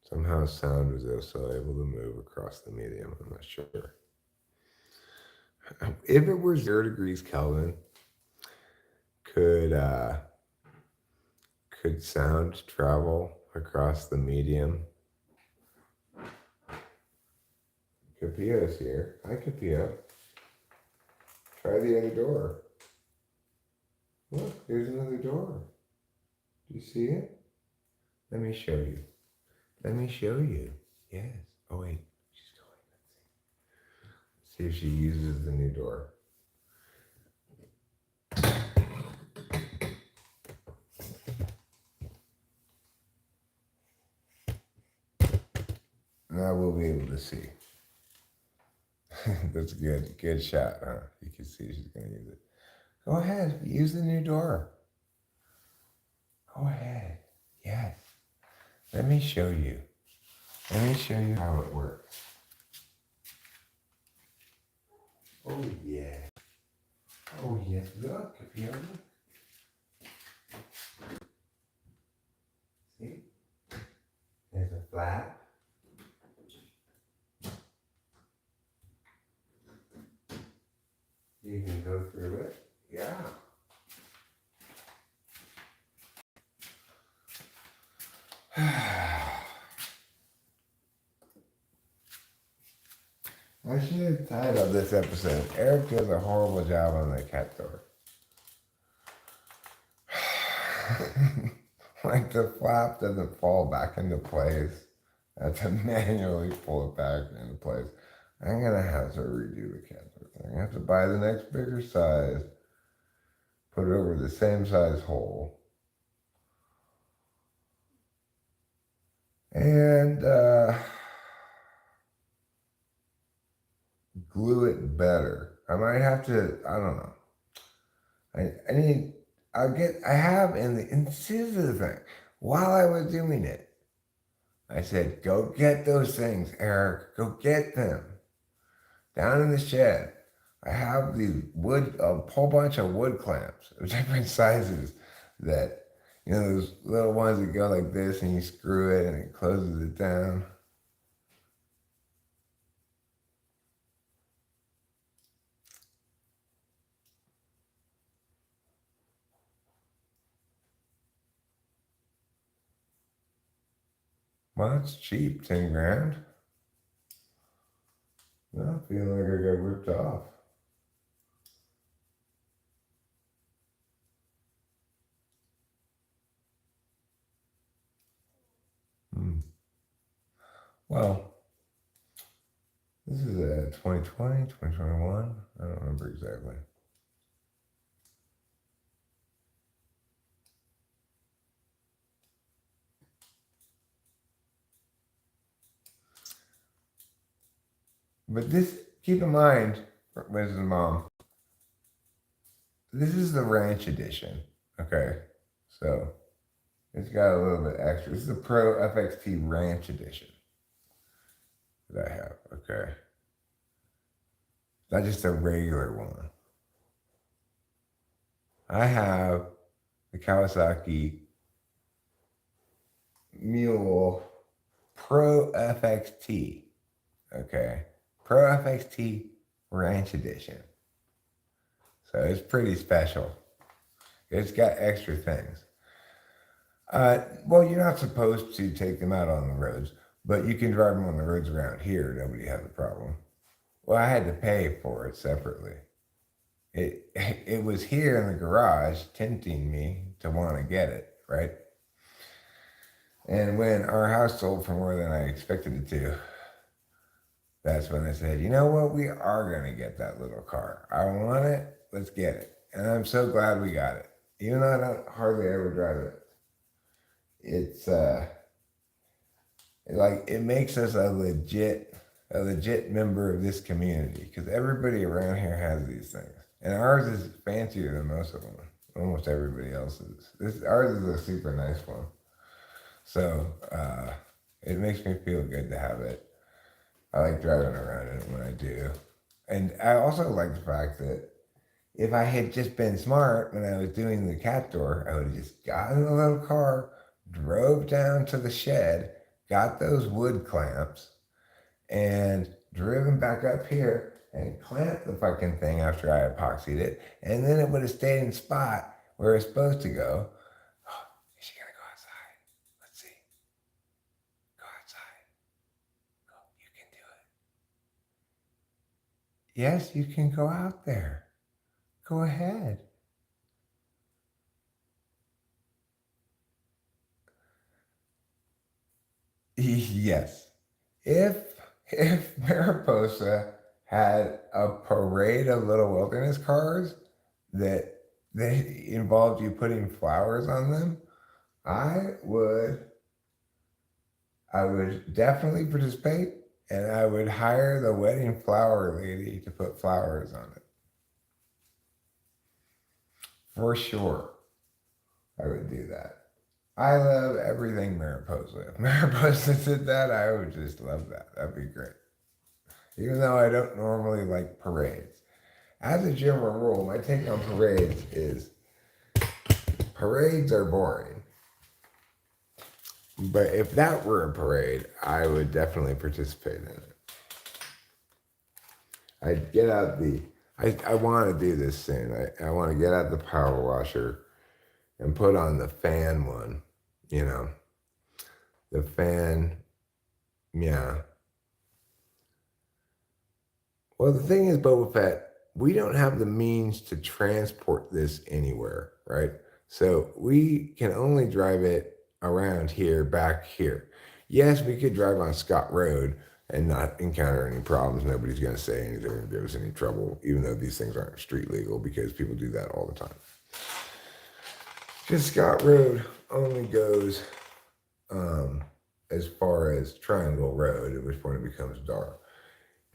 S1: Somehow sound was also able to move across the medium. I'm not sure. If it were 0 degrees Kelvin, could uh, could sound travel across the medium? Capio's here. Hi, Capio. Try the other door. Look, there's another door. Do you see it? Let me show you. Let me show you. Yes. Oh, wait. She's going. Let's see if she uses the new door. Now we'll be able to see. That's good. Good shot, huh? You can see she's going to use it. Go ahead. Use the new door. Go ahead. Yes. Let me show you. Let me show you how it works. Oh, yeah. Oh, yes. Look, if you look. See? There's a flap. You can go through it. Yeah. I should have titled this episode, Eric does a horrible job on the cat door. Like the flap doesn't fall back into place. I have to manually pull it back into place. I'm gonna have to redo the cat door thing. I have to buy the next bigger size, put it over the same size hole. and glue it better. I might have to, I don't know. I need, I have and this is the thing. While I was doing it, I said, go get those things, Eric. Go get them. Down in the shed, I have these a whole bunch of wood clamps of different sizes that, those little ones that go like this and you screw it and it closes it down. Well, it's cheap, 10 grand. No, feeling like I got ripped off. Well, this is a 2020, 2021. I don't remember exactly. But this, keep in mind, Wisdom Mom, this is the Ranch Edition. Okay, so it's got a little bit extra. This is the Pro FXT Ranch Edition that I have. Okay, not just a regular one. I have the Kawasaki Mule Pro FXT. Okay, Pro FXT Ranch Edition. So it's pretty special. It's got extra things. Well, you're not supposed to take them out on the roads, but you can drive them on the roads around here. Nobody has a problem. Well, I had to pay for it separately. It was here in the garage, tempting me to want to get it, right? And when our house sold for more than I expected it to, that's when I said, you know what, we are going to get that little car. I want it, let's get it. And I'm so glad we got it. Even though I don't hardly ever drive it. It's like it makes us a legit member of this community because everybody around here has these things. And ours is fancier than most of them. Almost everybody else's. Ours is a super nice one. So it makes me feel good to have it. I like driving around in it when I do. And I also like the fact that if I had just been smart when I was doing the cat door, I would have just gotten a little car, drove down to the shed, got those wood clamps, and driven back up here and clamped the fucking thing after I epoxied it. And then it would have stayed in the spot where it's supposed to go. Oh, is she gonna go outside? Let's see. Go outside. Go. You can do it. Yes, you can go out there. Go ahead. Yes. If Mariposa had a parade of little wilderness cars that they involved you putting flowers on them, I would definitely participate and I would hire the wedding flower lady to put flowers on it. For sure. I would do that. I love everything Mariposa. If Mariposa did that, I would just love that. That'd be great. Even though I don't normally like parades. As a general rule, my take on parades is parades are boring. But if that were a parade, I would definitely participate in it. I'd get out I want to do this soon. I want to get out the power washer and put on the fan one, the fan, yeah. Well, the thing is, Boba Fett, we don't have the means to transport this anywhere, right? So we can only drive it around here, back here. Yes, we could drive on Scott Road and not encounter any problems. Nobody's going to say anything or give us any trouble, even though these things aren't street legal because people do that all the time. Because Scott Road only goes as far as Triangle Road, at which point it becomes Dara.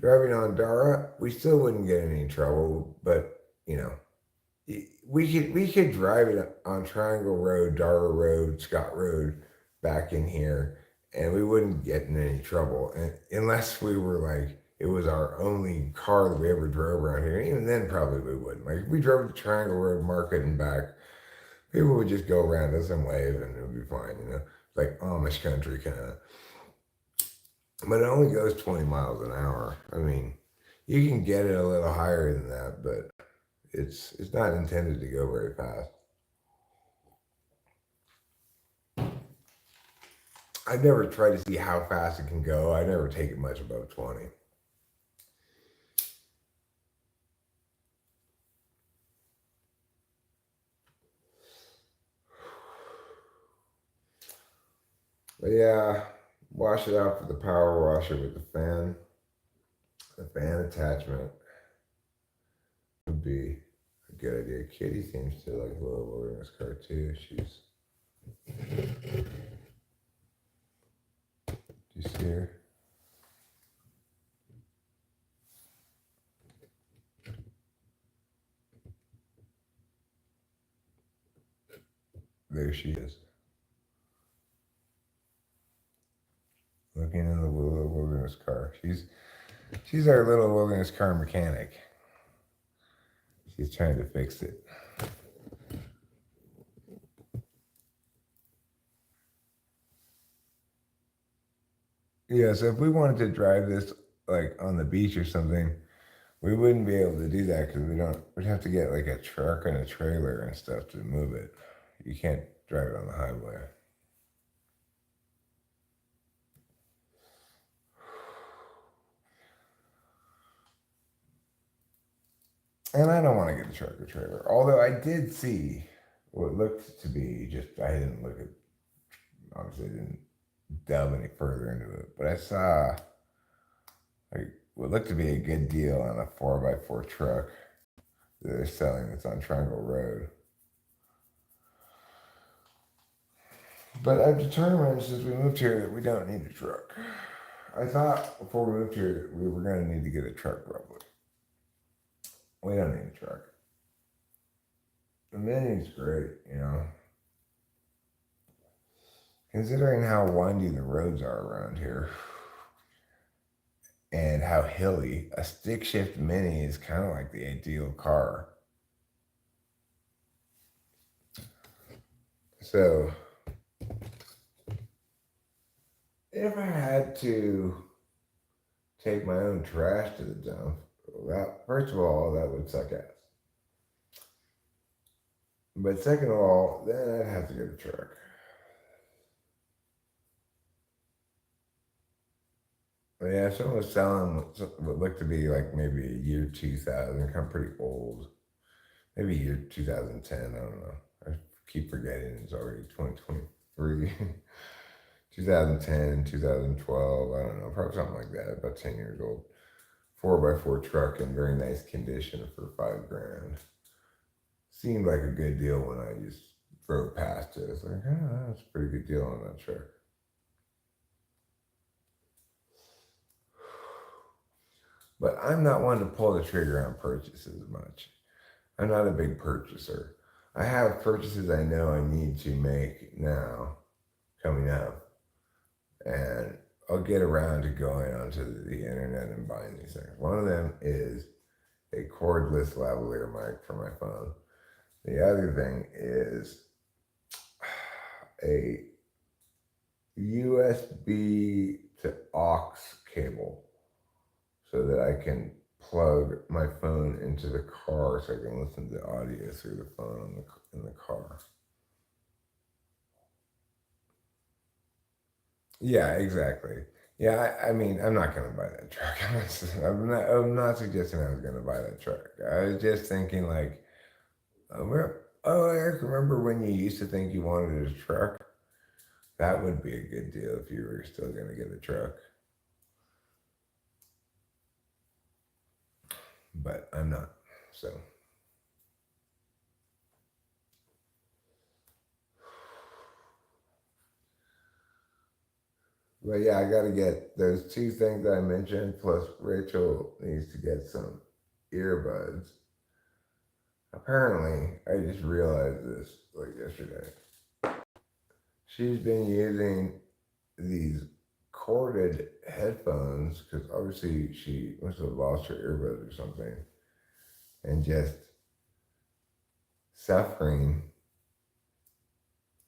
S1: Driving on Dara, we still wouldn't get in any trouble, but you know, we could drive it on Triangle Road, Dara Road, Scott Road, back in here, and we wouldn't get in any trouble, and unless we were like it was our only car that we ever drove around here. And even then, probably we wouldn't. Like if we drove to Triangle Road Market and back, people would just go around us and wave, and it would be fine. Like Amish country kind of. But it only goes 20 miles an hour. I mean, you can get it a little higher than that, but it's not intended to go very fast. I never try to see how fast it can go. I never take it much above 20. But yeah, wash it out with the power washer with the fan. The fan attachment would be a good idea. Kitty seems to like a little wilderness car too. Do you see her? There she is. Looking in the little wilderness car. She's our little wilderness car mechanic. She's trying to fix it. Yeah, so if we wanted to drive this like on the beach or something, we wouldn't be able to do that because we'd have to get like a truck and a trailer and stuff to move it. You can't drive it on the highway. And I don't want to get a truck or trailer. Although I did see what looked to be I didn't look at, obviously, I didn't delve any further into it, but I saw like what looked to be a good deal on a 4x4 truck that they're selling that's on Triangle Road. But I've determined since we moved here that we don't need a truck. I thought before we moved here that we were going to need to get a truck probably. We don't need a truck. The Mini's great, Considering how windy the roads are around here and how hilly, a stick shift Mini is kind of like the ideal car. So, if I had to take my own trash to the dump, first of all, that would suck ass. But second of all, then I'd have to get a truck. But yeah, someone was selling what looked to be like maybe a year 2000, kind of pretty old. Maybe year 2010, I don't know. I keep forgetting it's already 2023. 2010, 2012, I don't know, probably something like that, about 10 years old. 4x4 truck in very nice condition for $5,000. Seemed like a good deal when I just drove past it. It's like, oh, that's a pretty good deal on that truck. But I'm not one to pull the trigger on purchases much. I'm not a big purchaser. I have purchases I know I need to make now, coming up. And I'll get around to going onto the internet and buying these things. One of them is a cordless lavalier mic for my phone. The other thing is a USB to aux cable so that I can plug my phone into the car so I can listen to audio through the phone in the car. Yeah, exactly. Yeah, I mean, I'm not going to buy that truck. I'm not suggesting I was going to buy that truck. I was just thinking like, Eric, remember when you used to think you wanted a truck? That would be a good deal if you were still going to get a truck. But I'm not, so. But yeah, I got to get those two things I mentioned. Plus, Rachel needs to get some earbuds. Apparently, I just realized this like yesterday. She's been using these corded headphones because obviously she must have lost her earbuds or something, and just suffering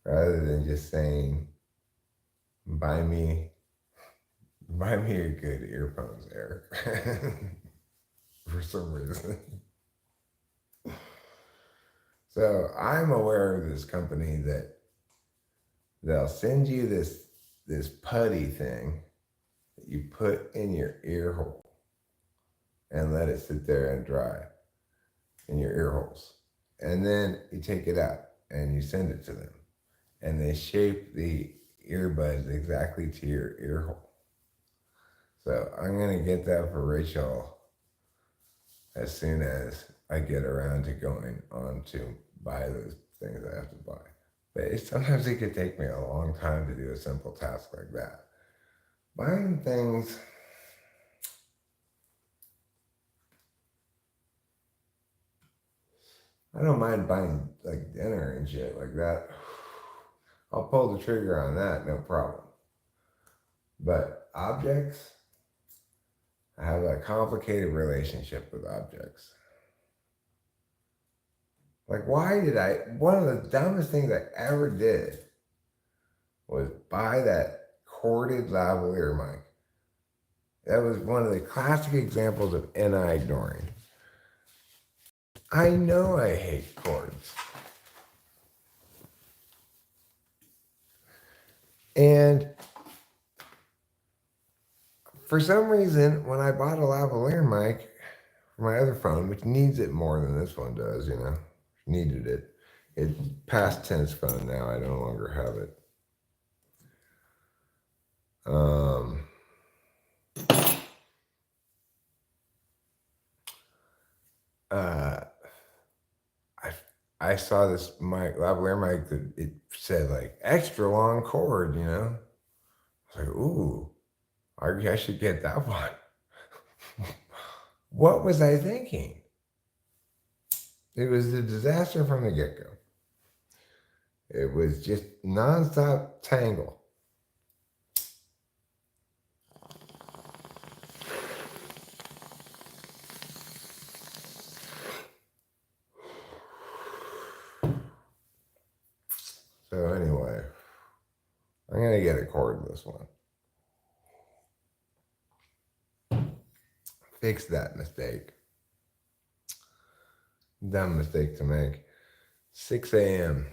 S1: rather than just saying, buy me a good earphones, Eric. For some reason. So I'm aware of this company that they'll send you this putty thing that you put in your ear hole and let it sit there and dry in your ear holes. And then you take it out and you send it to them. And they shape the earbuds exactly to your ear hole. So I'm gonna get that for Rachel as soon as I get around to going on to buy those things I have to buy. But sometimes it could take me a long time to do a simple task like that. Buying things, I don't mind buying like dinner and shit like that. I'll pull the trigger on that, no problem. But objects, I have a complicated relationship with objects. Like, one of the dumbest things I ever did was buy that corded lavalier mic. That was one of the classic examples of NI ignoring. I know I hate cords. And for some reason, when I bought a lavalier mic for my other phone, which needs it more than this one does, needed it. It's past tense phone now. I no longer have it. Uh, I saw this mic, lavalier mic, that it said like extra long cord, I was like, ooh, I should get that one. What was I thinking? It was a disaster from the get-go. It was just nonstop tangle. So anyway, I'm gonna get a cordless one. Fix that mistake. Dumb mistake to make. 6 a.m.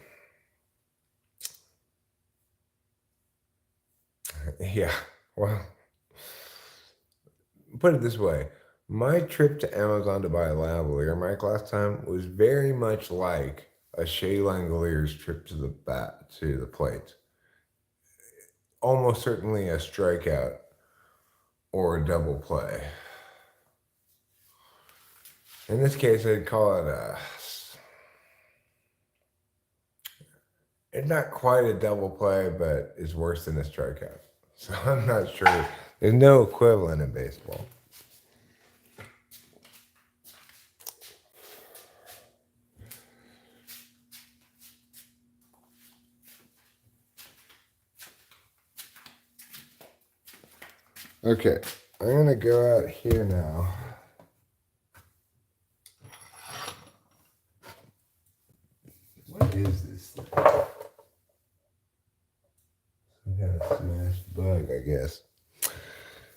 S1: Yeah, well, put it this way. My trip to Amazon to buy a lavalier mic last time was very much like a Shea Langalier's trip to the plate. Almost certainly a strikeout or a double play. In this case, I'd call it it's not quite a double play, but it's worse than a strikeout. So I'm not sure. There's no equivalent in baseball. Okay, I'm gonna go out here now. What is this thing? Some kind of smashed bug, I guess.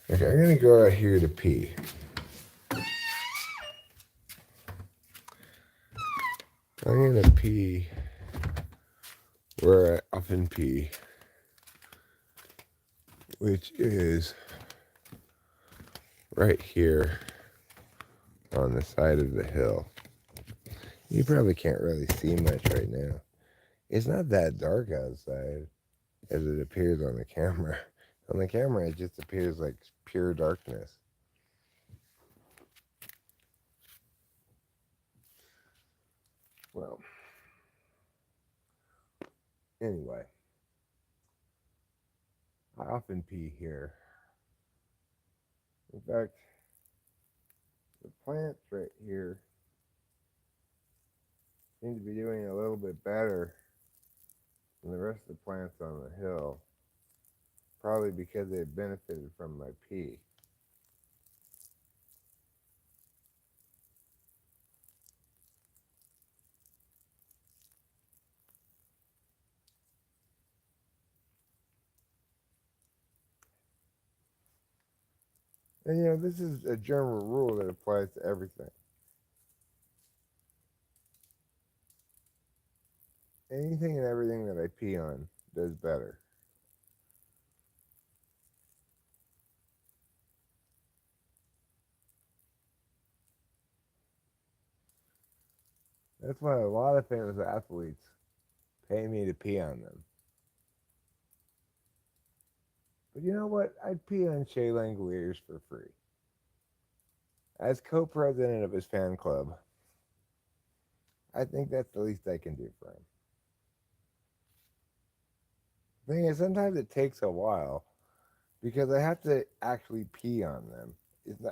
S1: Okay, I'm gonna go out here to pee. I'm gonna pee where I often pee, which is right here on the side of the hill. You probably can't really see much right now. It's not that dark outside as it appears on the camera. On the camera, it just appears like pure darkness. Well, anyway, I often pee here. In fact, the plants right here seem to be doing a little bit better than the rest of the plants on the hill. Probably because they've benefited from my pee. And you know, this is a general rule that applies to everything. Anything and everything that I pee on does better. That's why a lot of famous athletes pay me to pee on them. But you know what? I'd pee on Shea Langoliers for free. As co-president of his fan club, I think that's the least I can do for him. The thing is, sometimes it takes a while because I have to actually pee on them.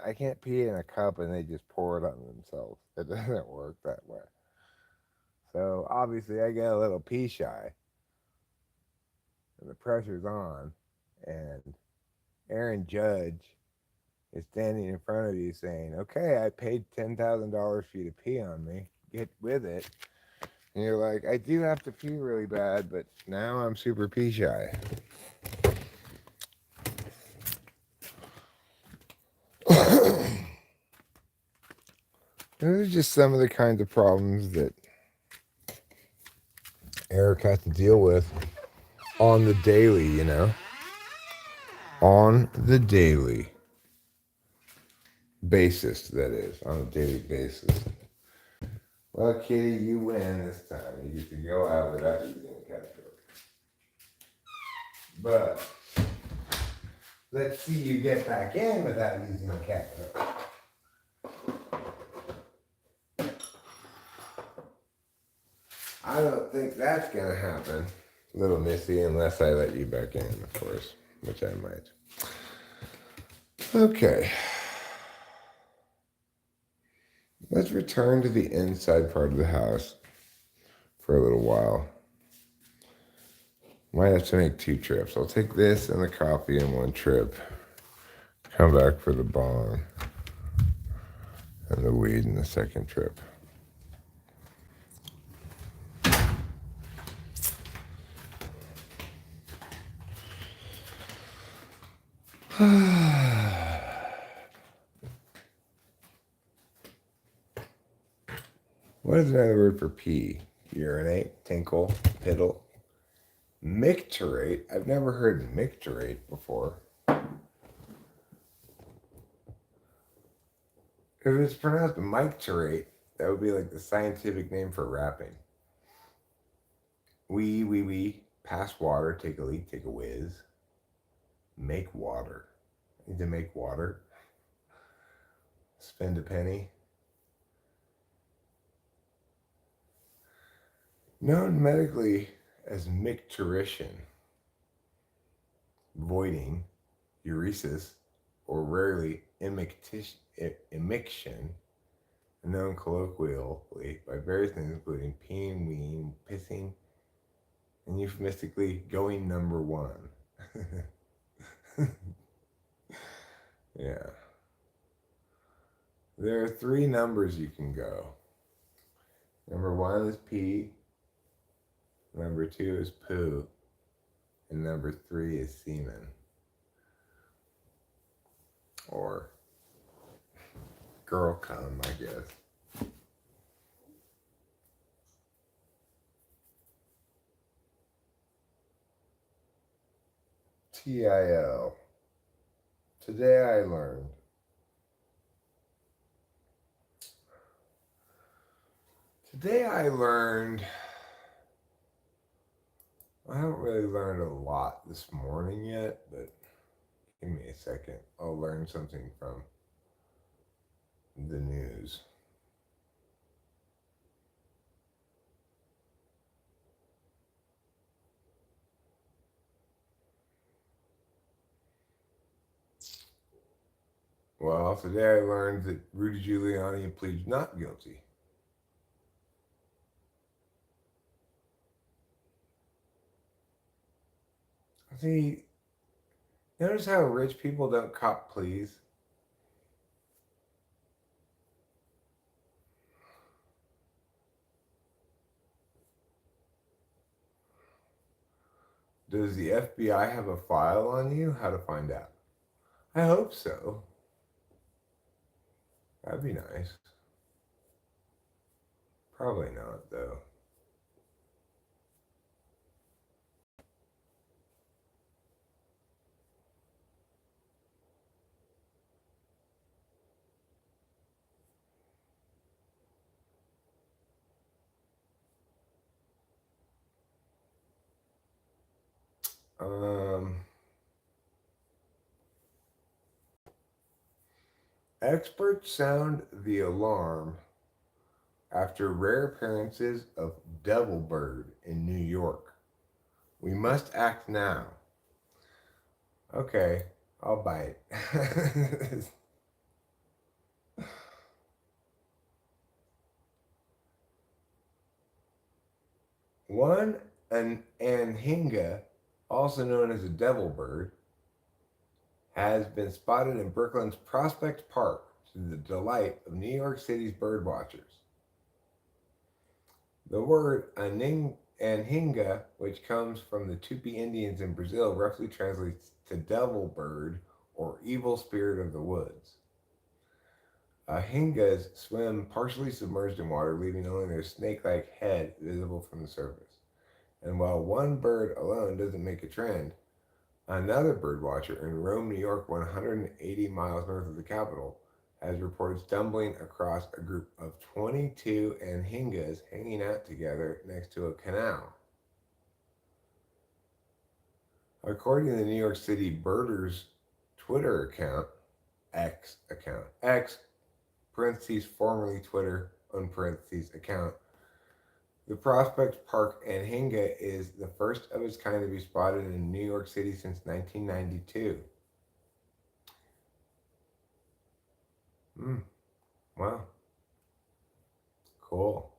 S1: I can't pee in a cup and they just pour it on themselves. It doesn't work that way. So obviously, I get a little pee shy, and the pressure's on, and Aaron Judge is standing in front of you saying, "Okay, I paid $10,000 for you to pee on me. Get with it." And you're like, "I do have to pee really bad, but now I'm super pee shy." Those are just some of the kinds of problems that Eric has to deal with on the daily, you know? On the daily basis, that is, on a daily basis. Well, Kitty, you win this time. You get to go out without using a cat joke. But let's see you get back in without using a cat joke. I don't think that's going to happen, little Missy, unless I let you back in, of course, which I might. Okay. Let's return to the inside part of the house for a little while. Might have to make 2 trips. I'll take this and the coffee in one trip. Come back for the bong and the weed in the second trip. What is another word for pee? Urinate, tinkle, piddle. Micturate. I've never heard micturate before. If it's pronounced micturate, that would be like the scientific name for rapping. We. Pass water, take a leak, take a whiz. Make water. Need to make water. Spend a penny. Known medically as micturition, voiding, uresis, or rarely immixtion, known colloquially by various things including peeing, weeing, pissing, and euphemistically going number 1. Yeah. There are 3 numbers you can go. Number 1 is pee, number 2 is poo, and number 3 is semen. Or girl cum, I guess. TIL. Today I learned. I haven't really learned a lot this morning yet, but give me a second. I'll learn something from the news. Well, today I learned that Rudy Giuliani pleads not guilty. See, notice how rich people don't cop pleas? Does the FBI have a file on you? How to find out? I hope so. That'd be nice. Probably not, though. Um, Experts sound the alarm after rare appearances of devil bird in New York. We must act now. Okay, I'll bite. One, an anhinga, also known as a devil bird, has been spotted in Brooklyn's Prospect Park to the delight of New York City's bird watchers. The word anhinga, which comes from the Tupi Indians in Brazil, roughly translates to devil bird or evil spirit of the woods. Ahingas swim partially submerged in water, leaving only their snake-like head visible from the surface. And while one bird alone doesn't make a trend, another birdwatcher in Rome, New York, 180 miles north of the capital, has reported stumbling across a group of 22 anhingas hanging out together next to a canal. According to the New York City Birders Twitter account, X, parentheses, formerly Twitter, parentheses, account, the Prospect Park anhinga is the first of its kind to be spotted in New York City since 1992. Wow, cool.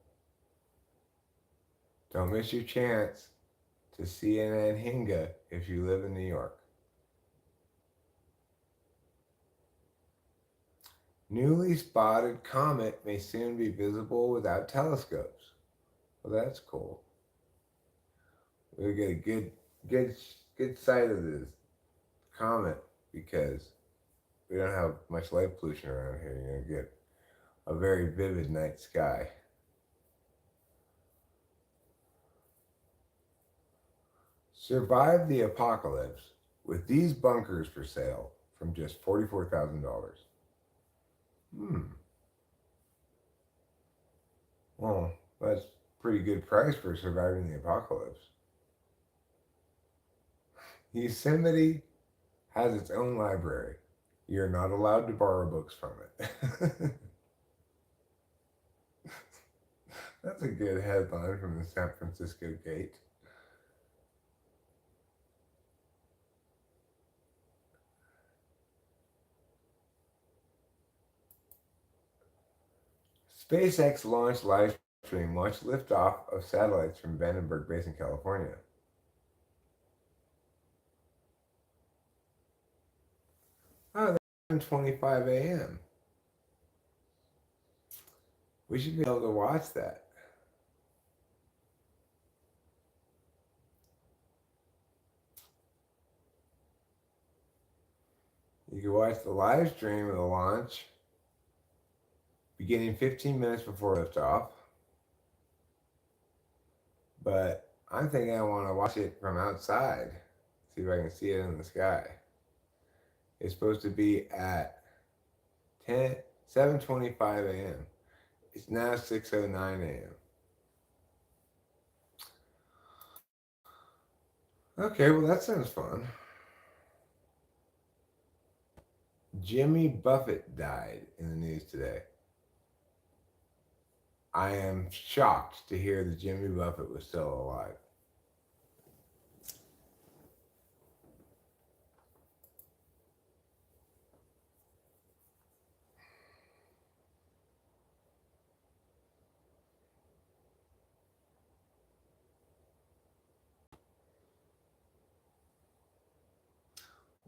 S1: Don't miss your chance to see an anhinga if you live in New York. Newly spotted comet may soon be visible without telescopes. Well, that's cool. We'll get a good sight of this comet because we don't have much light pollution around here. You're gonna get a very vivid night sky. Survive the apocalypse with these bunkers for sale from just $44,000. Hmm. Well, that's pretty good price for surviving the apocalypse. Yosemite has its own library. You're not allowed to borrow books from it. That's a good headline from the San Francisco Gate. SpaceX launched live stream watch liftoff of satellites from Vandenberg Base in California. Oh, that's 1:25 a.m. We should be able to watch that. You can watch the live stream of the launch beginning 15 minutes before liftoff. But I'm thinking I want to watch it from outside. See if I can see it in the sky. It's supposed to be at 7:25 a.m. It's now 6:09 a.m. Okay, well that sounds fun. Jimmy Buffett died in the news today. I am shocked to hear that Jimmy Buffett was still alive.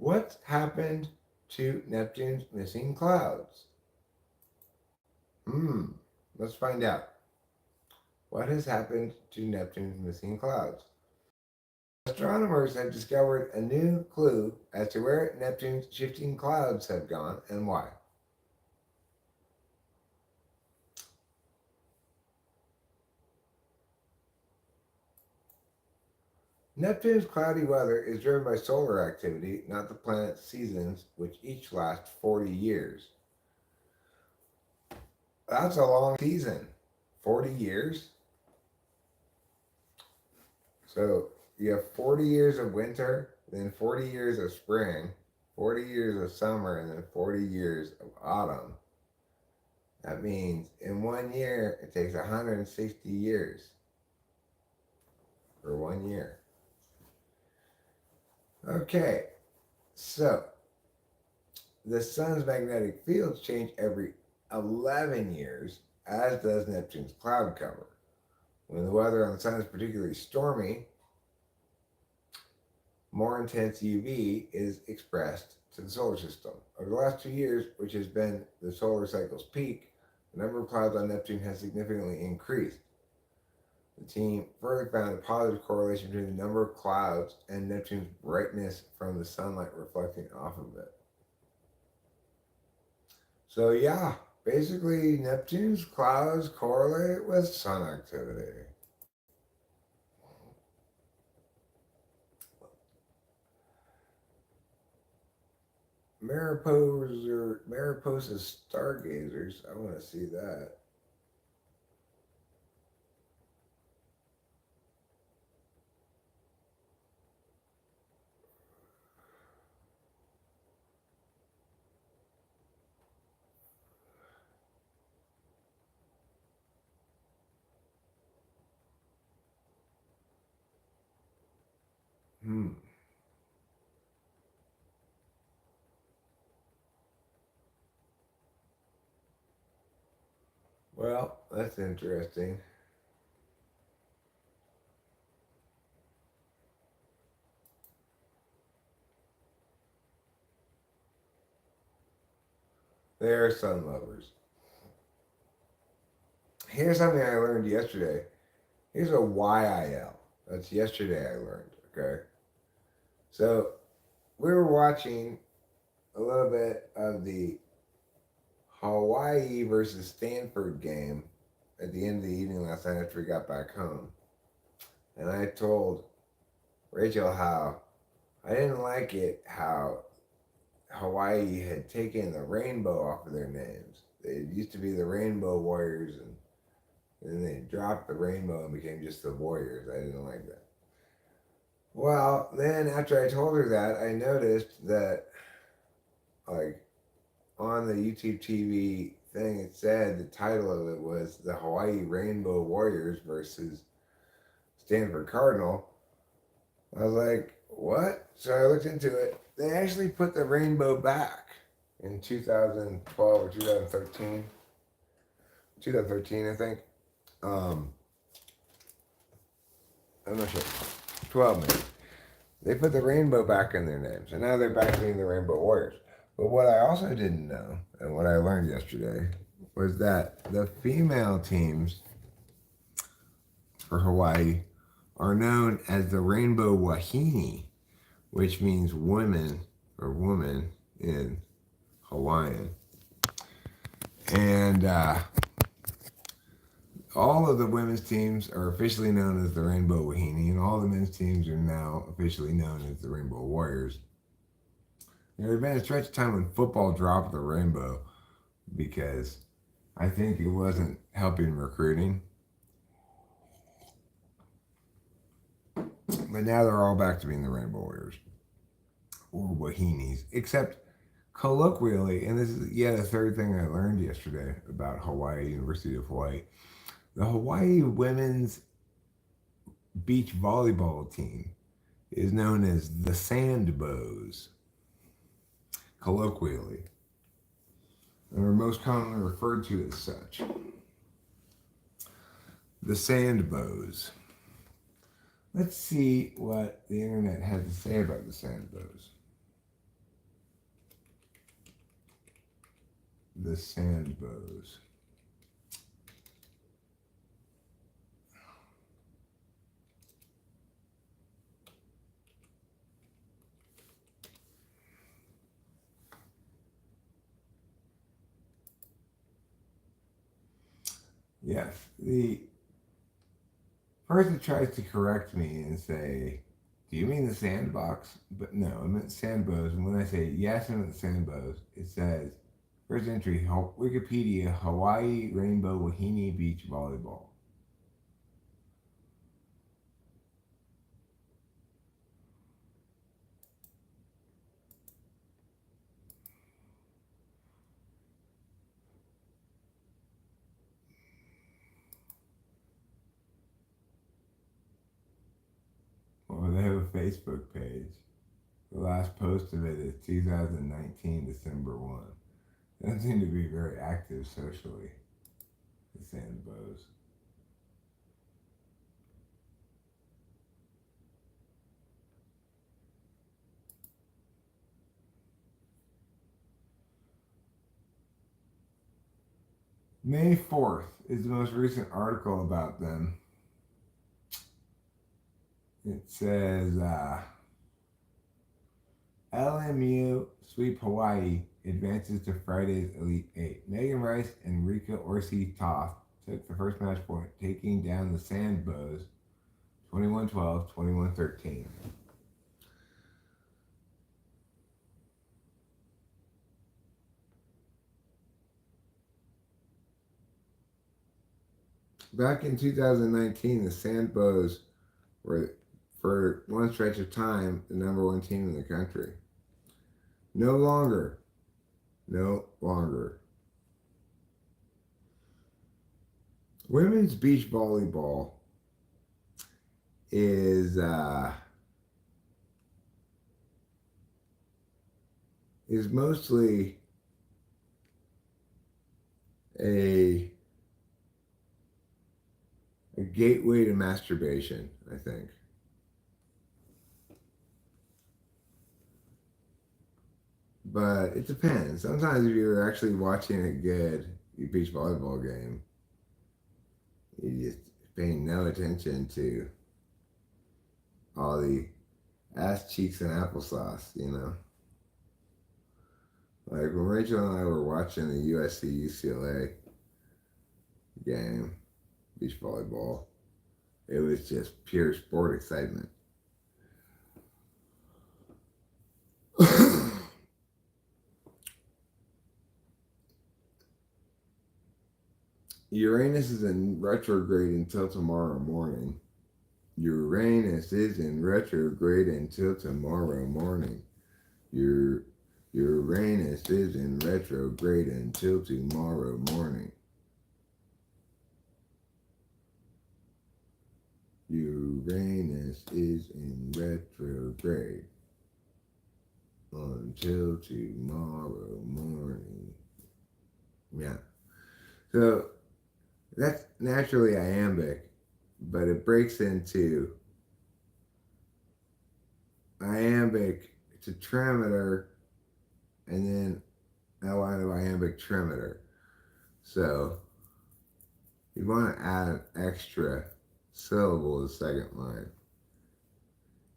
S1: What's happened to Neptune's missing clouds? Hmm, let's find out. What has happened to Neptune's missing clouds? Astronomers have discovered a new clue as to where Neptune's shifting clouds have gone and why. Neptune's cloudy weather is driven by solar activity, not the planet's seasons, which each last 40 years. That's a long season. 40 years? So you have 40 years of winter, then 40 years of spring, 40 years of summer, and then 40 years of autumn. That means in 1 year, it takes 160 years for 1 year. Okay, so the sun's magnetic fields change every 11 years, as does Neptune's cloud cover. When the weather on the sun is particularly stormy, more intense UV is expressed to the solar system. Over the last 2 years, which has been the solar cycle's peak, the number of clouds on Neptune has significantly increased. The team further found a positive correlation between the number of clouds and Neptune's brightness from the sunlight reflecting off of it. So yeah, basically Neptune's clouds correlate with sun activity. Mariposa stargazers. I want to see that. Hmm. Well, that's interesting. They are sun lovers. Here's something I learned yesterday. Here's a YIL. That's yesterday I learned, okay? So we were watching a little bit of the Hawaii versus Stanford game at the end of the evening last night after we got back home. And I told Rachel how I didn't like it how Hawaii had taken the rainbow off of their names. It used to be the Rainbow Warriors, and then they dropped the rainbow and became just the Warriors. I didn't like that. Well, then after I told her that, I noticed that, like, on the YouTube TV thing, it said the title of it was the Hawaii Rainbow Warriors versus Stanford Cardinal. I was like, what? So I looked into it. They actually put the rainbow back in 2012 or 2013. 2013, I think. Um, I'm not sure. 12 maybe. They put the rainbow back in their names, and now they're back being the Rainbow Warriors. But what I also didn't know, and what I learned yesterday, was that the female teams for Hawaii are known as the Rainbow Wahine, which means women or woman in Hawaiian. And all of the women's teams are officially known as the Rainbow Wahine, and all the men's teams are now officially known as the Rainbow Warriors. There had been a stretch of time when football dropped the rainbow because I think it wasn't helping recruiting. But now they're all back to being the Rainbow Warriors or Wahinis, except colloquially, and this is yet a third thing I learned yesterday about Hawaii, University of Hawaii. The Hawaii women's beach volleyball team is known as the Sandbows, colloquially, and are most commonly referred to as such. The Sandbows. Let's see what the internet has to say about the Sandbows. the sand bows. Yes, the person tries to correct me and say, "Do you mean the sandbox?" But no, I meant sandbows. And when I say yes, I meant sandbows, it says first entry Wikipedia Hawaii Rainbow Wahine Beach Volleyball. Well, they have a Facebook page. The last post of it is 2019 December 1. They don't seem to be very active socially, the sandbows. May 4th is the most recent article about them. It says LMU sweep Hawaii advances to Friday's Elite Eight. Megan Rice and Rika Orsi-Toth took the first match point, taking down the Sandbows 21-12, 21-13. Back in 2019, the Sandbows were, for one stretch of time, the number one team in the country. No longer. No longer. Women's beach volleyball is mostly a gateway to masturbation, I think. But it depends. Sometimes if you're actually watching a good beach volleyball game, you just paying no attention to all the ass cheeks and applesauce, you know? Like when Rachel and I were watching the USC UCLA game, beach volleyball, it was just pure sport excitement. Uranus is in retrograde until tomorrow morning. Uranus is in retrograde until tomorrow morning. Uranus is in retrograde until tomorrow morning. Uranus is in retrograde until tomorrow morning. Yeah. So that's naturally iambic, but it breaks into iambic tetrameter and then a line of iambic trimeter. So you want to add an extra syllable to the second line.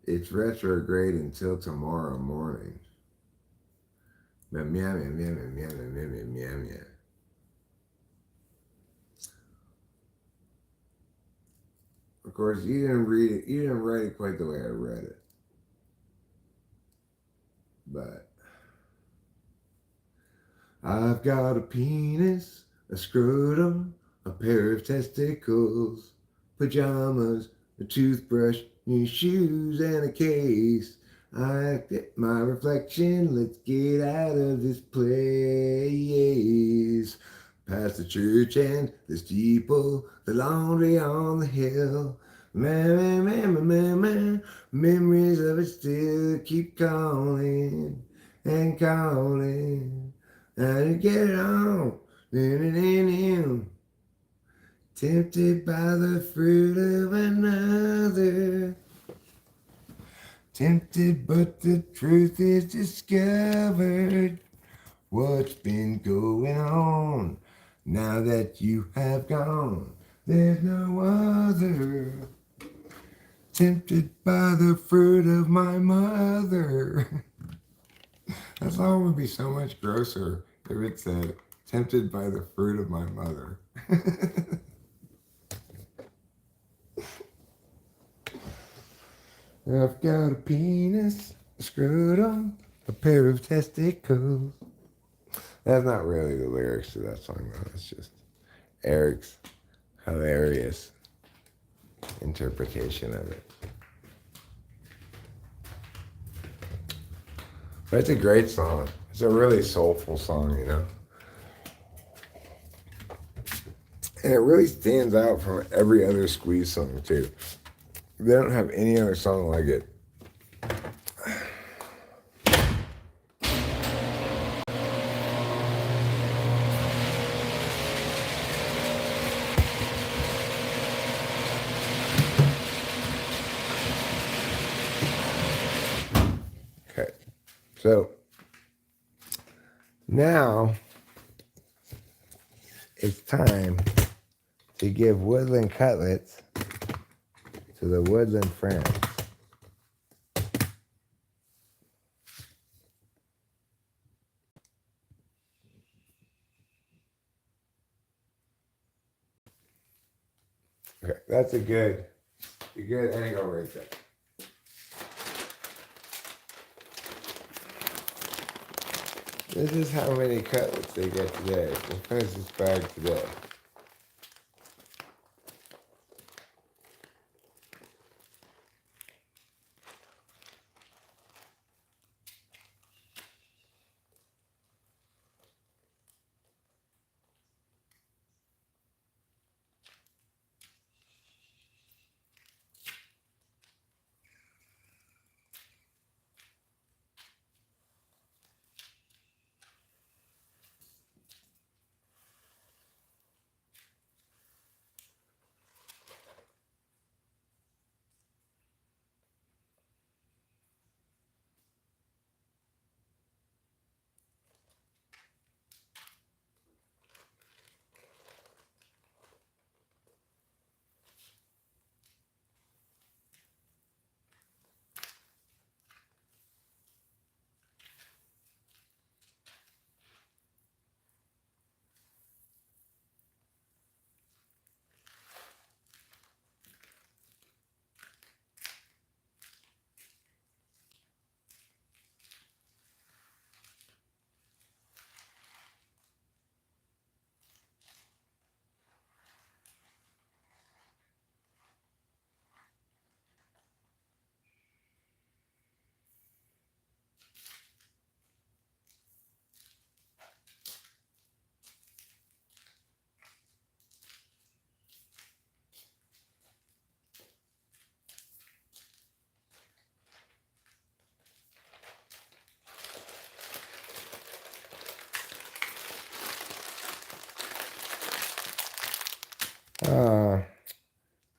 S1: It's retrograde until tomorrow morning. Meow, meow, meow, meow, meow, meow, meow, meow, meow. Of course, you didn't read it. You didn't write it quite the way I read it. But I've got a penis, a scrotum, a pair of testicles, pajamas, a toothbrush, new shoes, and a case. I fit my reflection. Let's get out of this place. Past the church and the steeple, the laundry on the hill. Memories of it still keep calling and calling. And get it on. Tempted by the fruit of another. Tempted, but the truth is discovered. what's been going on now that you have gone. There's no other. Tempted by the fruit of my mother. That song would be so much grosser if it said, tempted by the fruit of my mother. I've got a penis, a scrotum, a pair of testicles. That's not really the lyrics to that song, though. It's just Eric's hilarious interpretation of it. But it's a great song. It's a really soulful song, you know? And it really stands out from every other Squeeze song, too. They don't have any other song like it. Okay, so now it's time to give woodland cutlets to the woodland friends. Okay, that's a good angle right there. This is how many cutlets they get today. We'll finish this bag today.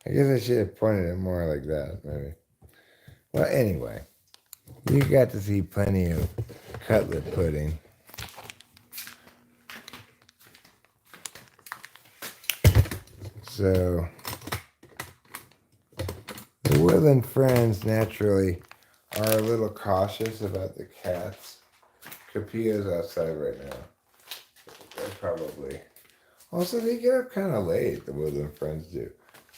S1: I guess I should have pointed it more like that, maybe. Well, anyway, you got to see plenty of cutlet pudding. So, the woodland friends naturally are a little cautious about the cats. Capia's outside right now. They're probably... Also, they get up kind of late, the woodland friends do.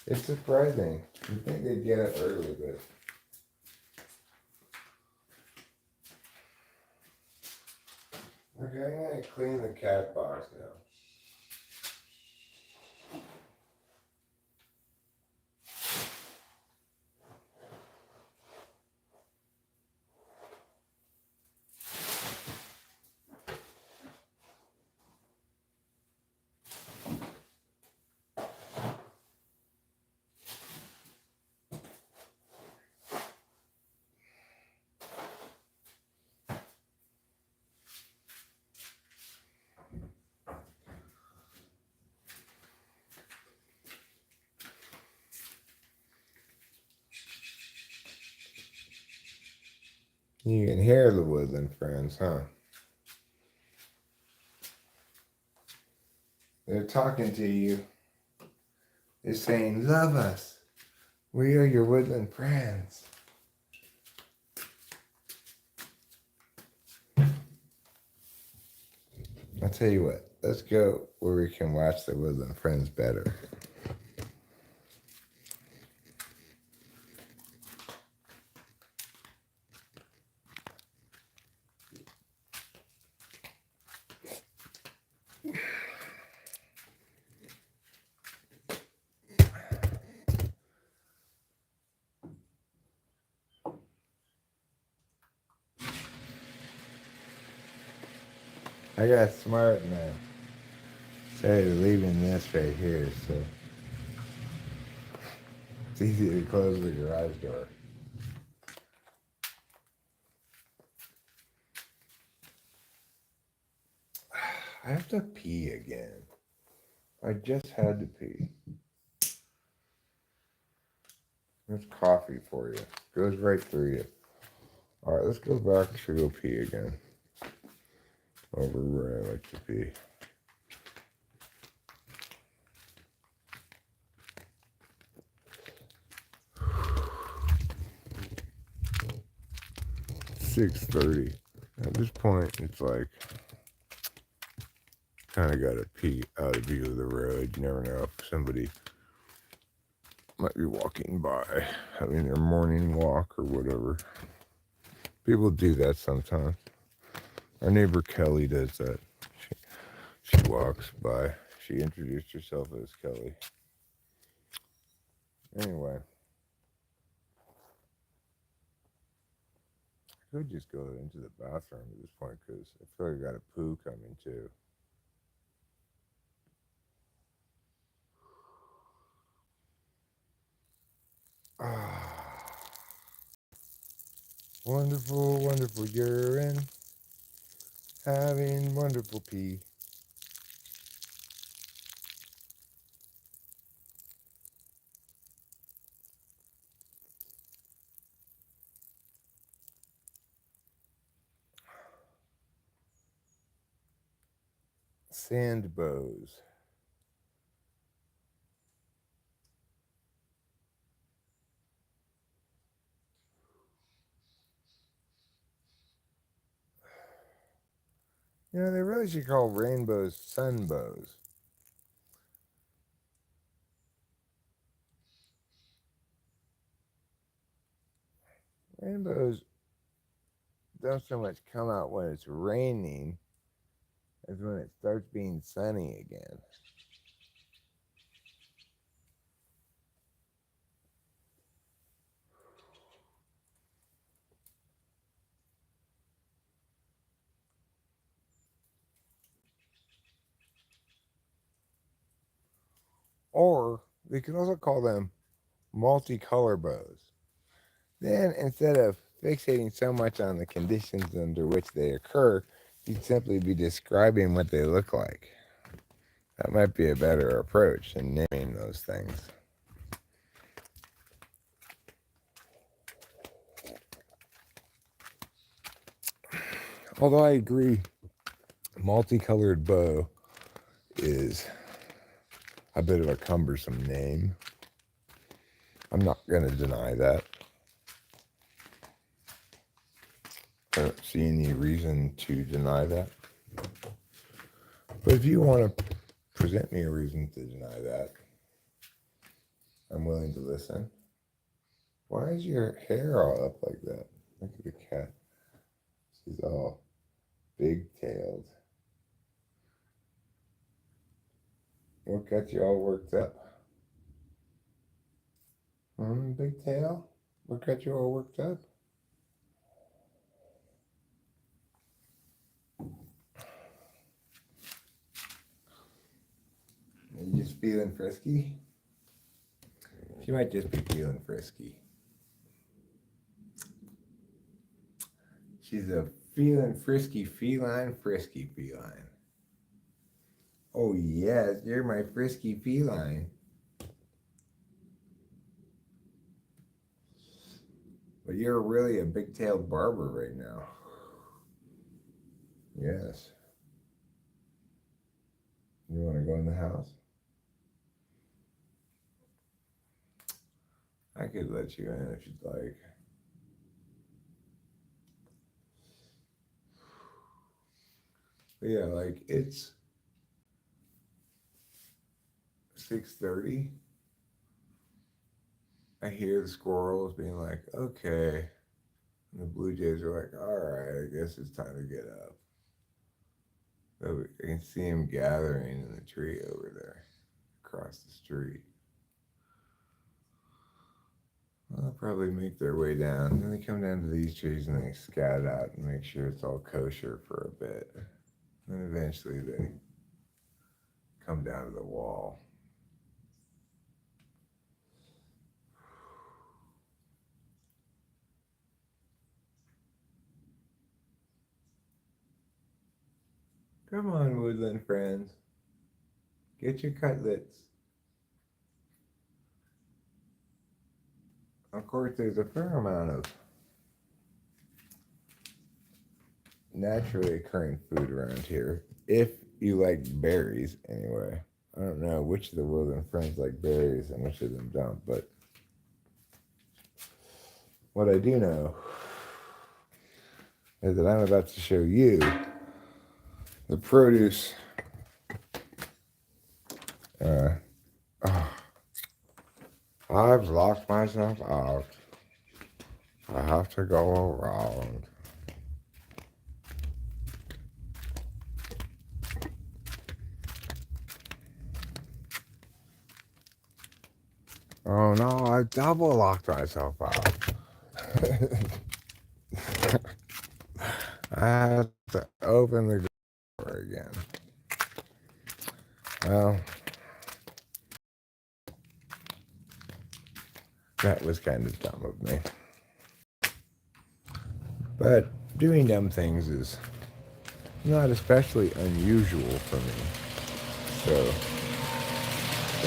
S1: It's surprising. You'd think they'd get up early, but... Okay, I'm going to clean the cat box now. You can hear the woodland friends, huh? They're talking to you. They're saying, love us. We are your woodland friends. I'll tell you what, let's go where we can watch the woodland friends better. I got smart and I started leaving this right here, so it's easy to close the garage door. I have to pee again. I just had to pee. There's coffee for you. Goes right through you. All right, let's go back to go pee again. Over where I like to pee. $6:30. At this point, it's like kind of got to pee out of view of the road. You never know if somebody might be walking by, having their morning walk or whatever. People do that sometimes. Our neighbor Kelly does that. She walks by. She introduced herself as Kelly. Anyway, I could just go into the bathroom at this point because I feel like I got a poo coming too. Wonderful, wonderful urine. Having wonderful pee. Sand bows. You know, they really should call rainbows sunbows. Rainbows don't so much come out when it's raining as when it starts being sunny again. Or they could also call them multicolor bows. Then instead of fixating so much on the conditions under which they occur, you'd simply be describing what they look like. That might be a better approach than naming those things. Although I agree, multicolored bow is a bit of a cumbersome name. I'm not going to deny that. I don't see any reason to deny that. But if you want to present me a reason to deny that, I'm willing to listen. Why is your hair all up like that? Look at the cat. She's all big-tailed. What got you all worked up? Big tail? What got you all worked up? Are you just feeling frisky? She might just be feeling frisky. She's a feeling frisky feline. Oh yes, you're my frisky feline. But you're really a big-tailed barber right now. Yes. You want to go in the house? I could let you in if you'd like. But yeah, like it's 6:30. I hear the squirrels being like, okay. And the Blue Jays are like, all right, I guess it's time to get up. So I can see them gathering in the tree over there across the street. They'll probably make their way down. Then they come down to these trees and they scout out and make sure it's all kosher for a bit. Then eventually they come down to the wall. Come on, woodland friends. Get your cutlets. Of course, there's a fair amount of naturally occurring food around here. If you like berries, anyway. I don't know which of the woodland friends like berries and which of them don't, but what I do know is that I'm about to show you the produce. Oh, I've locked myself out. I have to go around. Oh no, I double locked myself out. I have to open the door again. Well, that was kind of dumb of me. But doing dumb things is not especially unusual for me. So,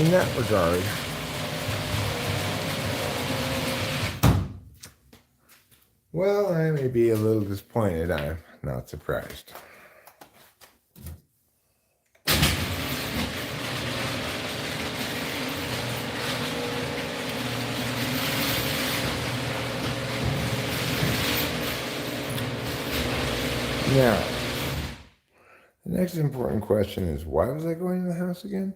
S1: in that regard, well, I may be a little disappointed. I'm not surprised. Now, the next important question is, why was I going to the house again?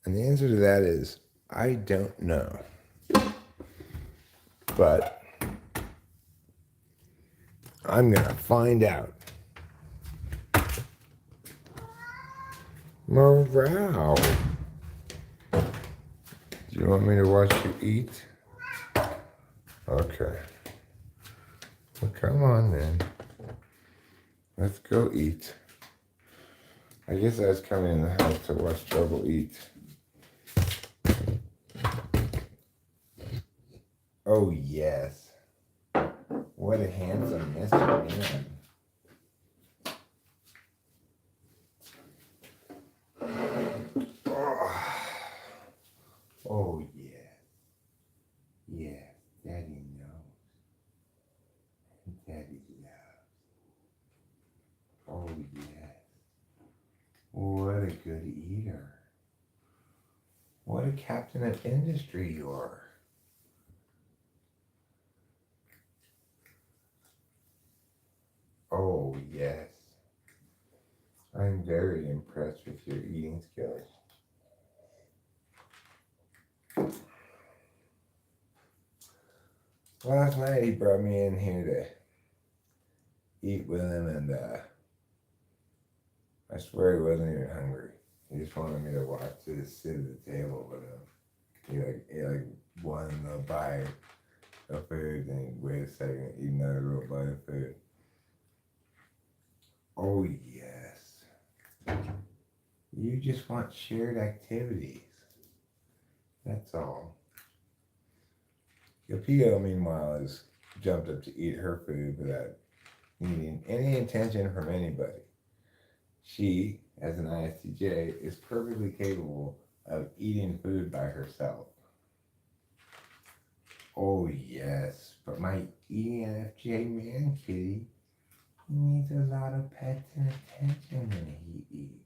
S1: And the answer to that is, I don't know. But I'm going to find out. Morale. Do you want me to watch you eat? Okay. Well, come on then. Let's go eat. I guess I was coming in the house to watch Trouble eat. Oh, yes. What a handsome Mr. Man. Oh, yeah. Yeah, Daddy knows. Daddy loves. Oh, yes. What a good eater. What a captain of industry you are. Oh, yes. I'm very impressed with your eating skills. Last night he brought me in here to eat with him, and I swear he wasn't even hungry. He just wanted me to watch, to sit at the table with him. He wanted to buy of food, and wait a second, eat another little bite of food. Oh, yes. You just want shared activities. That's all. Yapio, meanwhile, has jumped up to eat her food without needing any attention from anybody. She, as an ISTJ, is perfectly capable of eating food by herself. Oh, yes, but my ENFJ man kitty He needs a lot of pets and attention when he eats.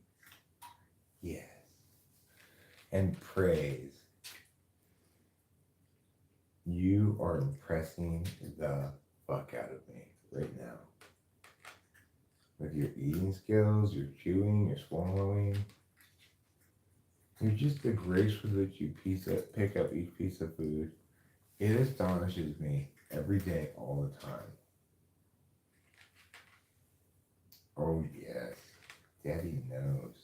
S1: Yes. And praise. You are impressing the fuck out of me right now. With your eating skills, your chewing, your swallowing. You're just the grace with which you pick up each piece of food. It astonishes me every day, all the time. Oh, yes. Daddy knows.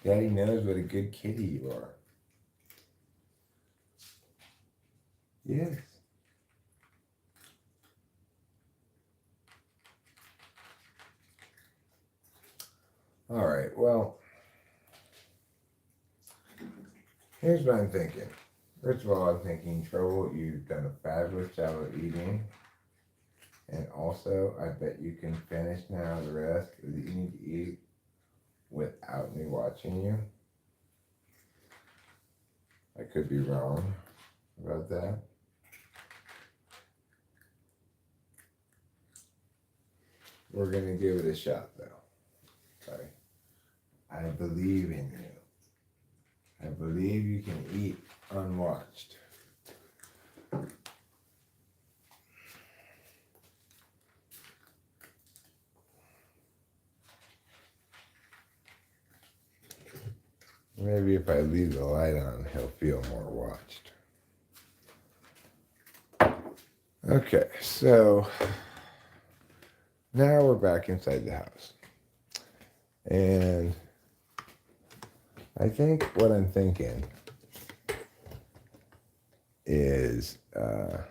S1: Daddy knows what a good kitty you are. Yes. All right, well, here's what I'm thinking. First of all, I'm thinking, Trouble, you've done a fabulous job of eating. And also, I bet you can finish now the rest that you need to eat without me watching you. I could be wrong about that. We're going to give it a shot, though. Okay? I believe in you. I believe you can eat unwatched. Maybe if I leave the light on, he'll feel more watched. Okay, so now we're back inside the house. And I think what I'm thinking is, yeah,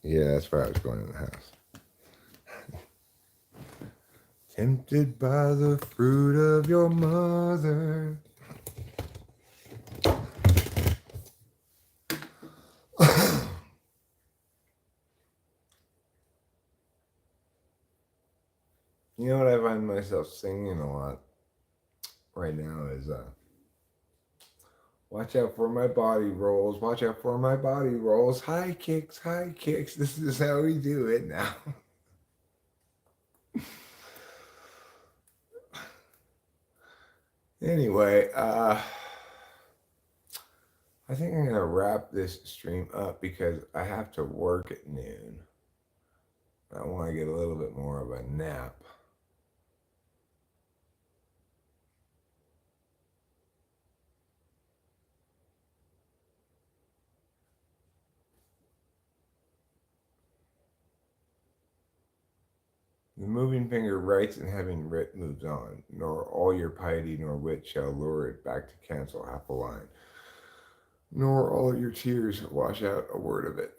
S1: that's where I was going in the house. Tempted by the fruit of your mother. You know what I find myself singing a lot right now is, watch out for my body rolls, watch out for my body rolls, high kicks, high kicks. This is how we do it now. Anyway, I think I'm going to wrap this stream up because I have to work at noon. I want to get a little bit more of a nap. The moving finger writes and having writ moves on, nor all your piety nor wit shall lure it back to cancel half a line, nor all your tears wash out a word of it.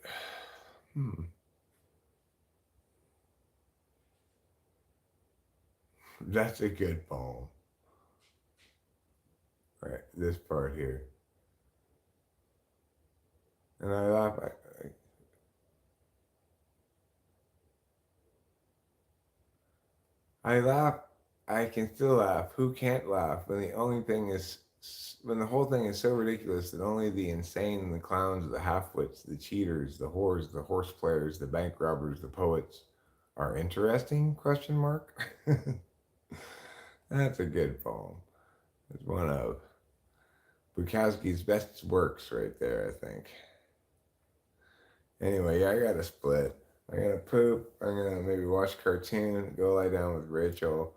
S1: That's a good poem. Right, this part here. And I laugh. I laugh. I can still laugh. Who can't laugh when the only thing is, when the whole thing is so ridiculous that only the insane, the clowns, the halfwits, the cheaters, the whores, the horse players, the bank robbers, the poets are interesting? Question mark. That's a good poem. It's one of Bukowski's best works right there, I think. Anyway, yeah, I got to split. I gotta poop. I'm gonna maybe watch a cartoon, go lie down with Rachel,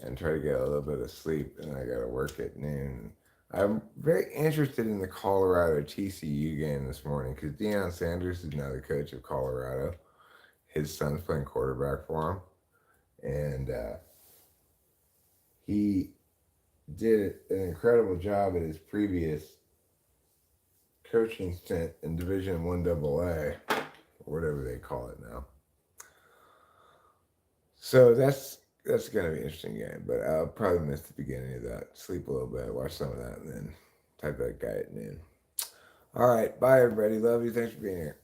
S1: and try to get a little bit of sleep. And I gotta work at noon. I'm very interested in the Colorado TCU game this morning because Deion Sanders is now the coach of Colorado. His son's playing quarterback for him, and he did an incredible job at his previous coaching stint in Division I AA, or whatever they call it now. So that's going to be an interesting game, but I'll probably miss the beginning of that. Sleep a little bit, watch some of that, and then type that guy at noon. All right, bye everybody. Love you. Thanks for being here.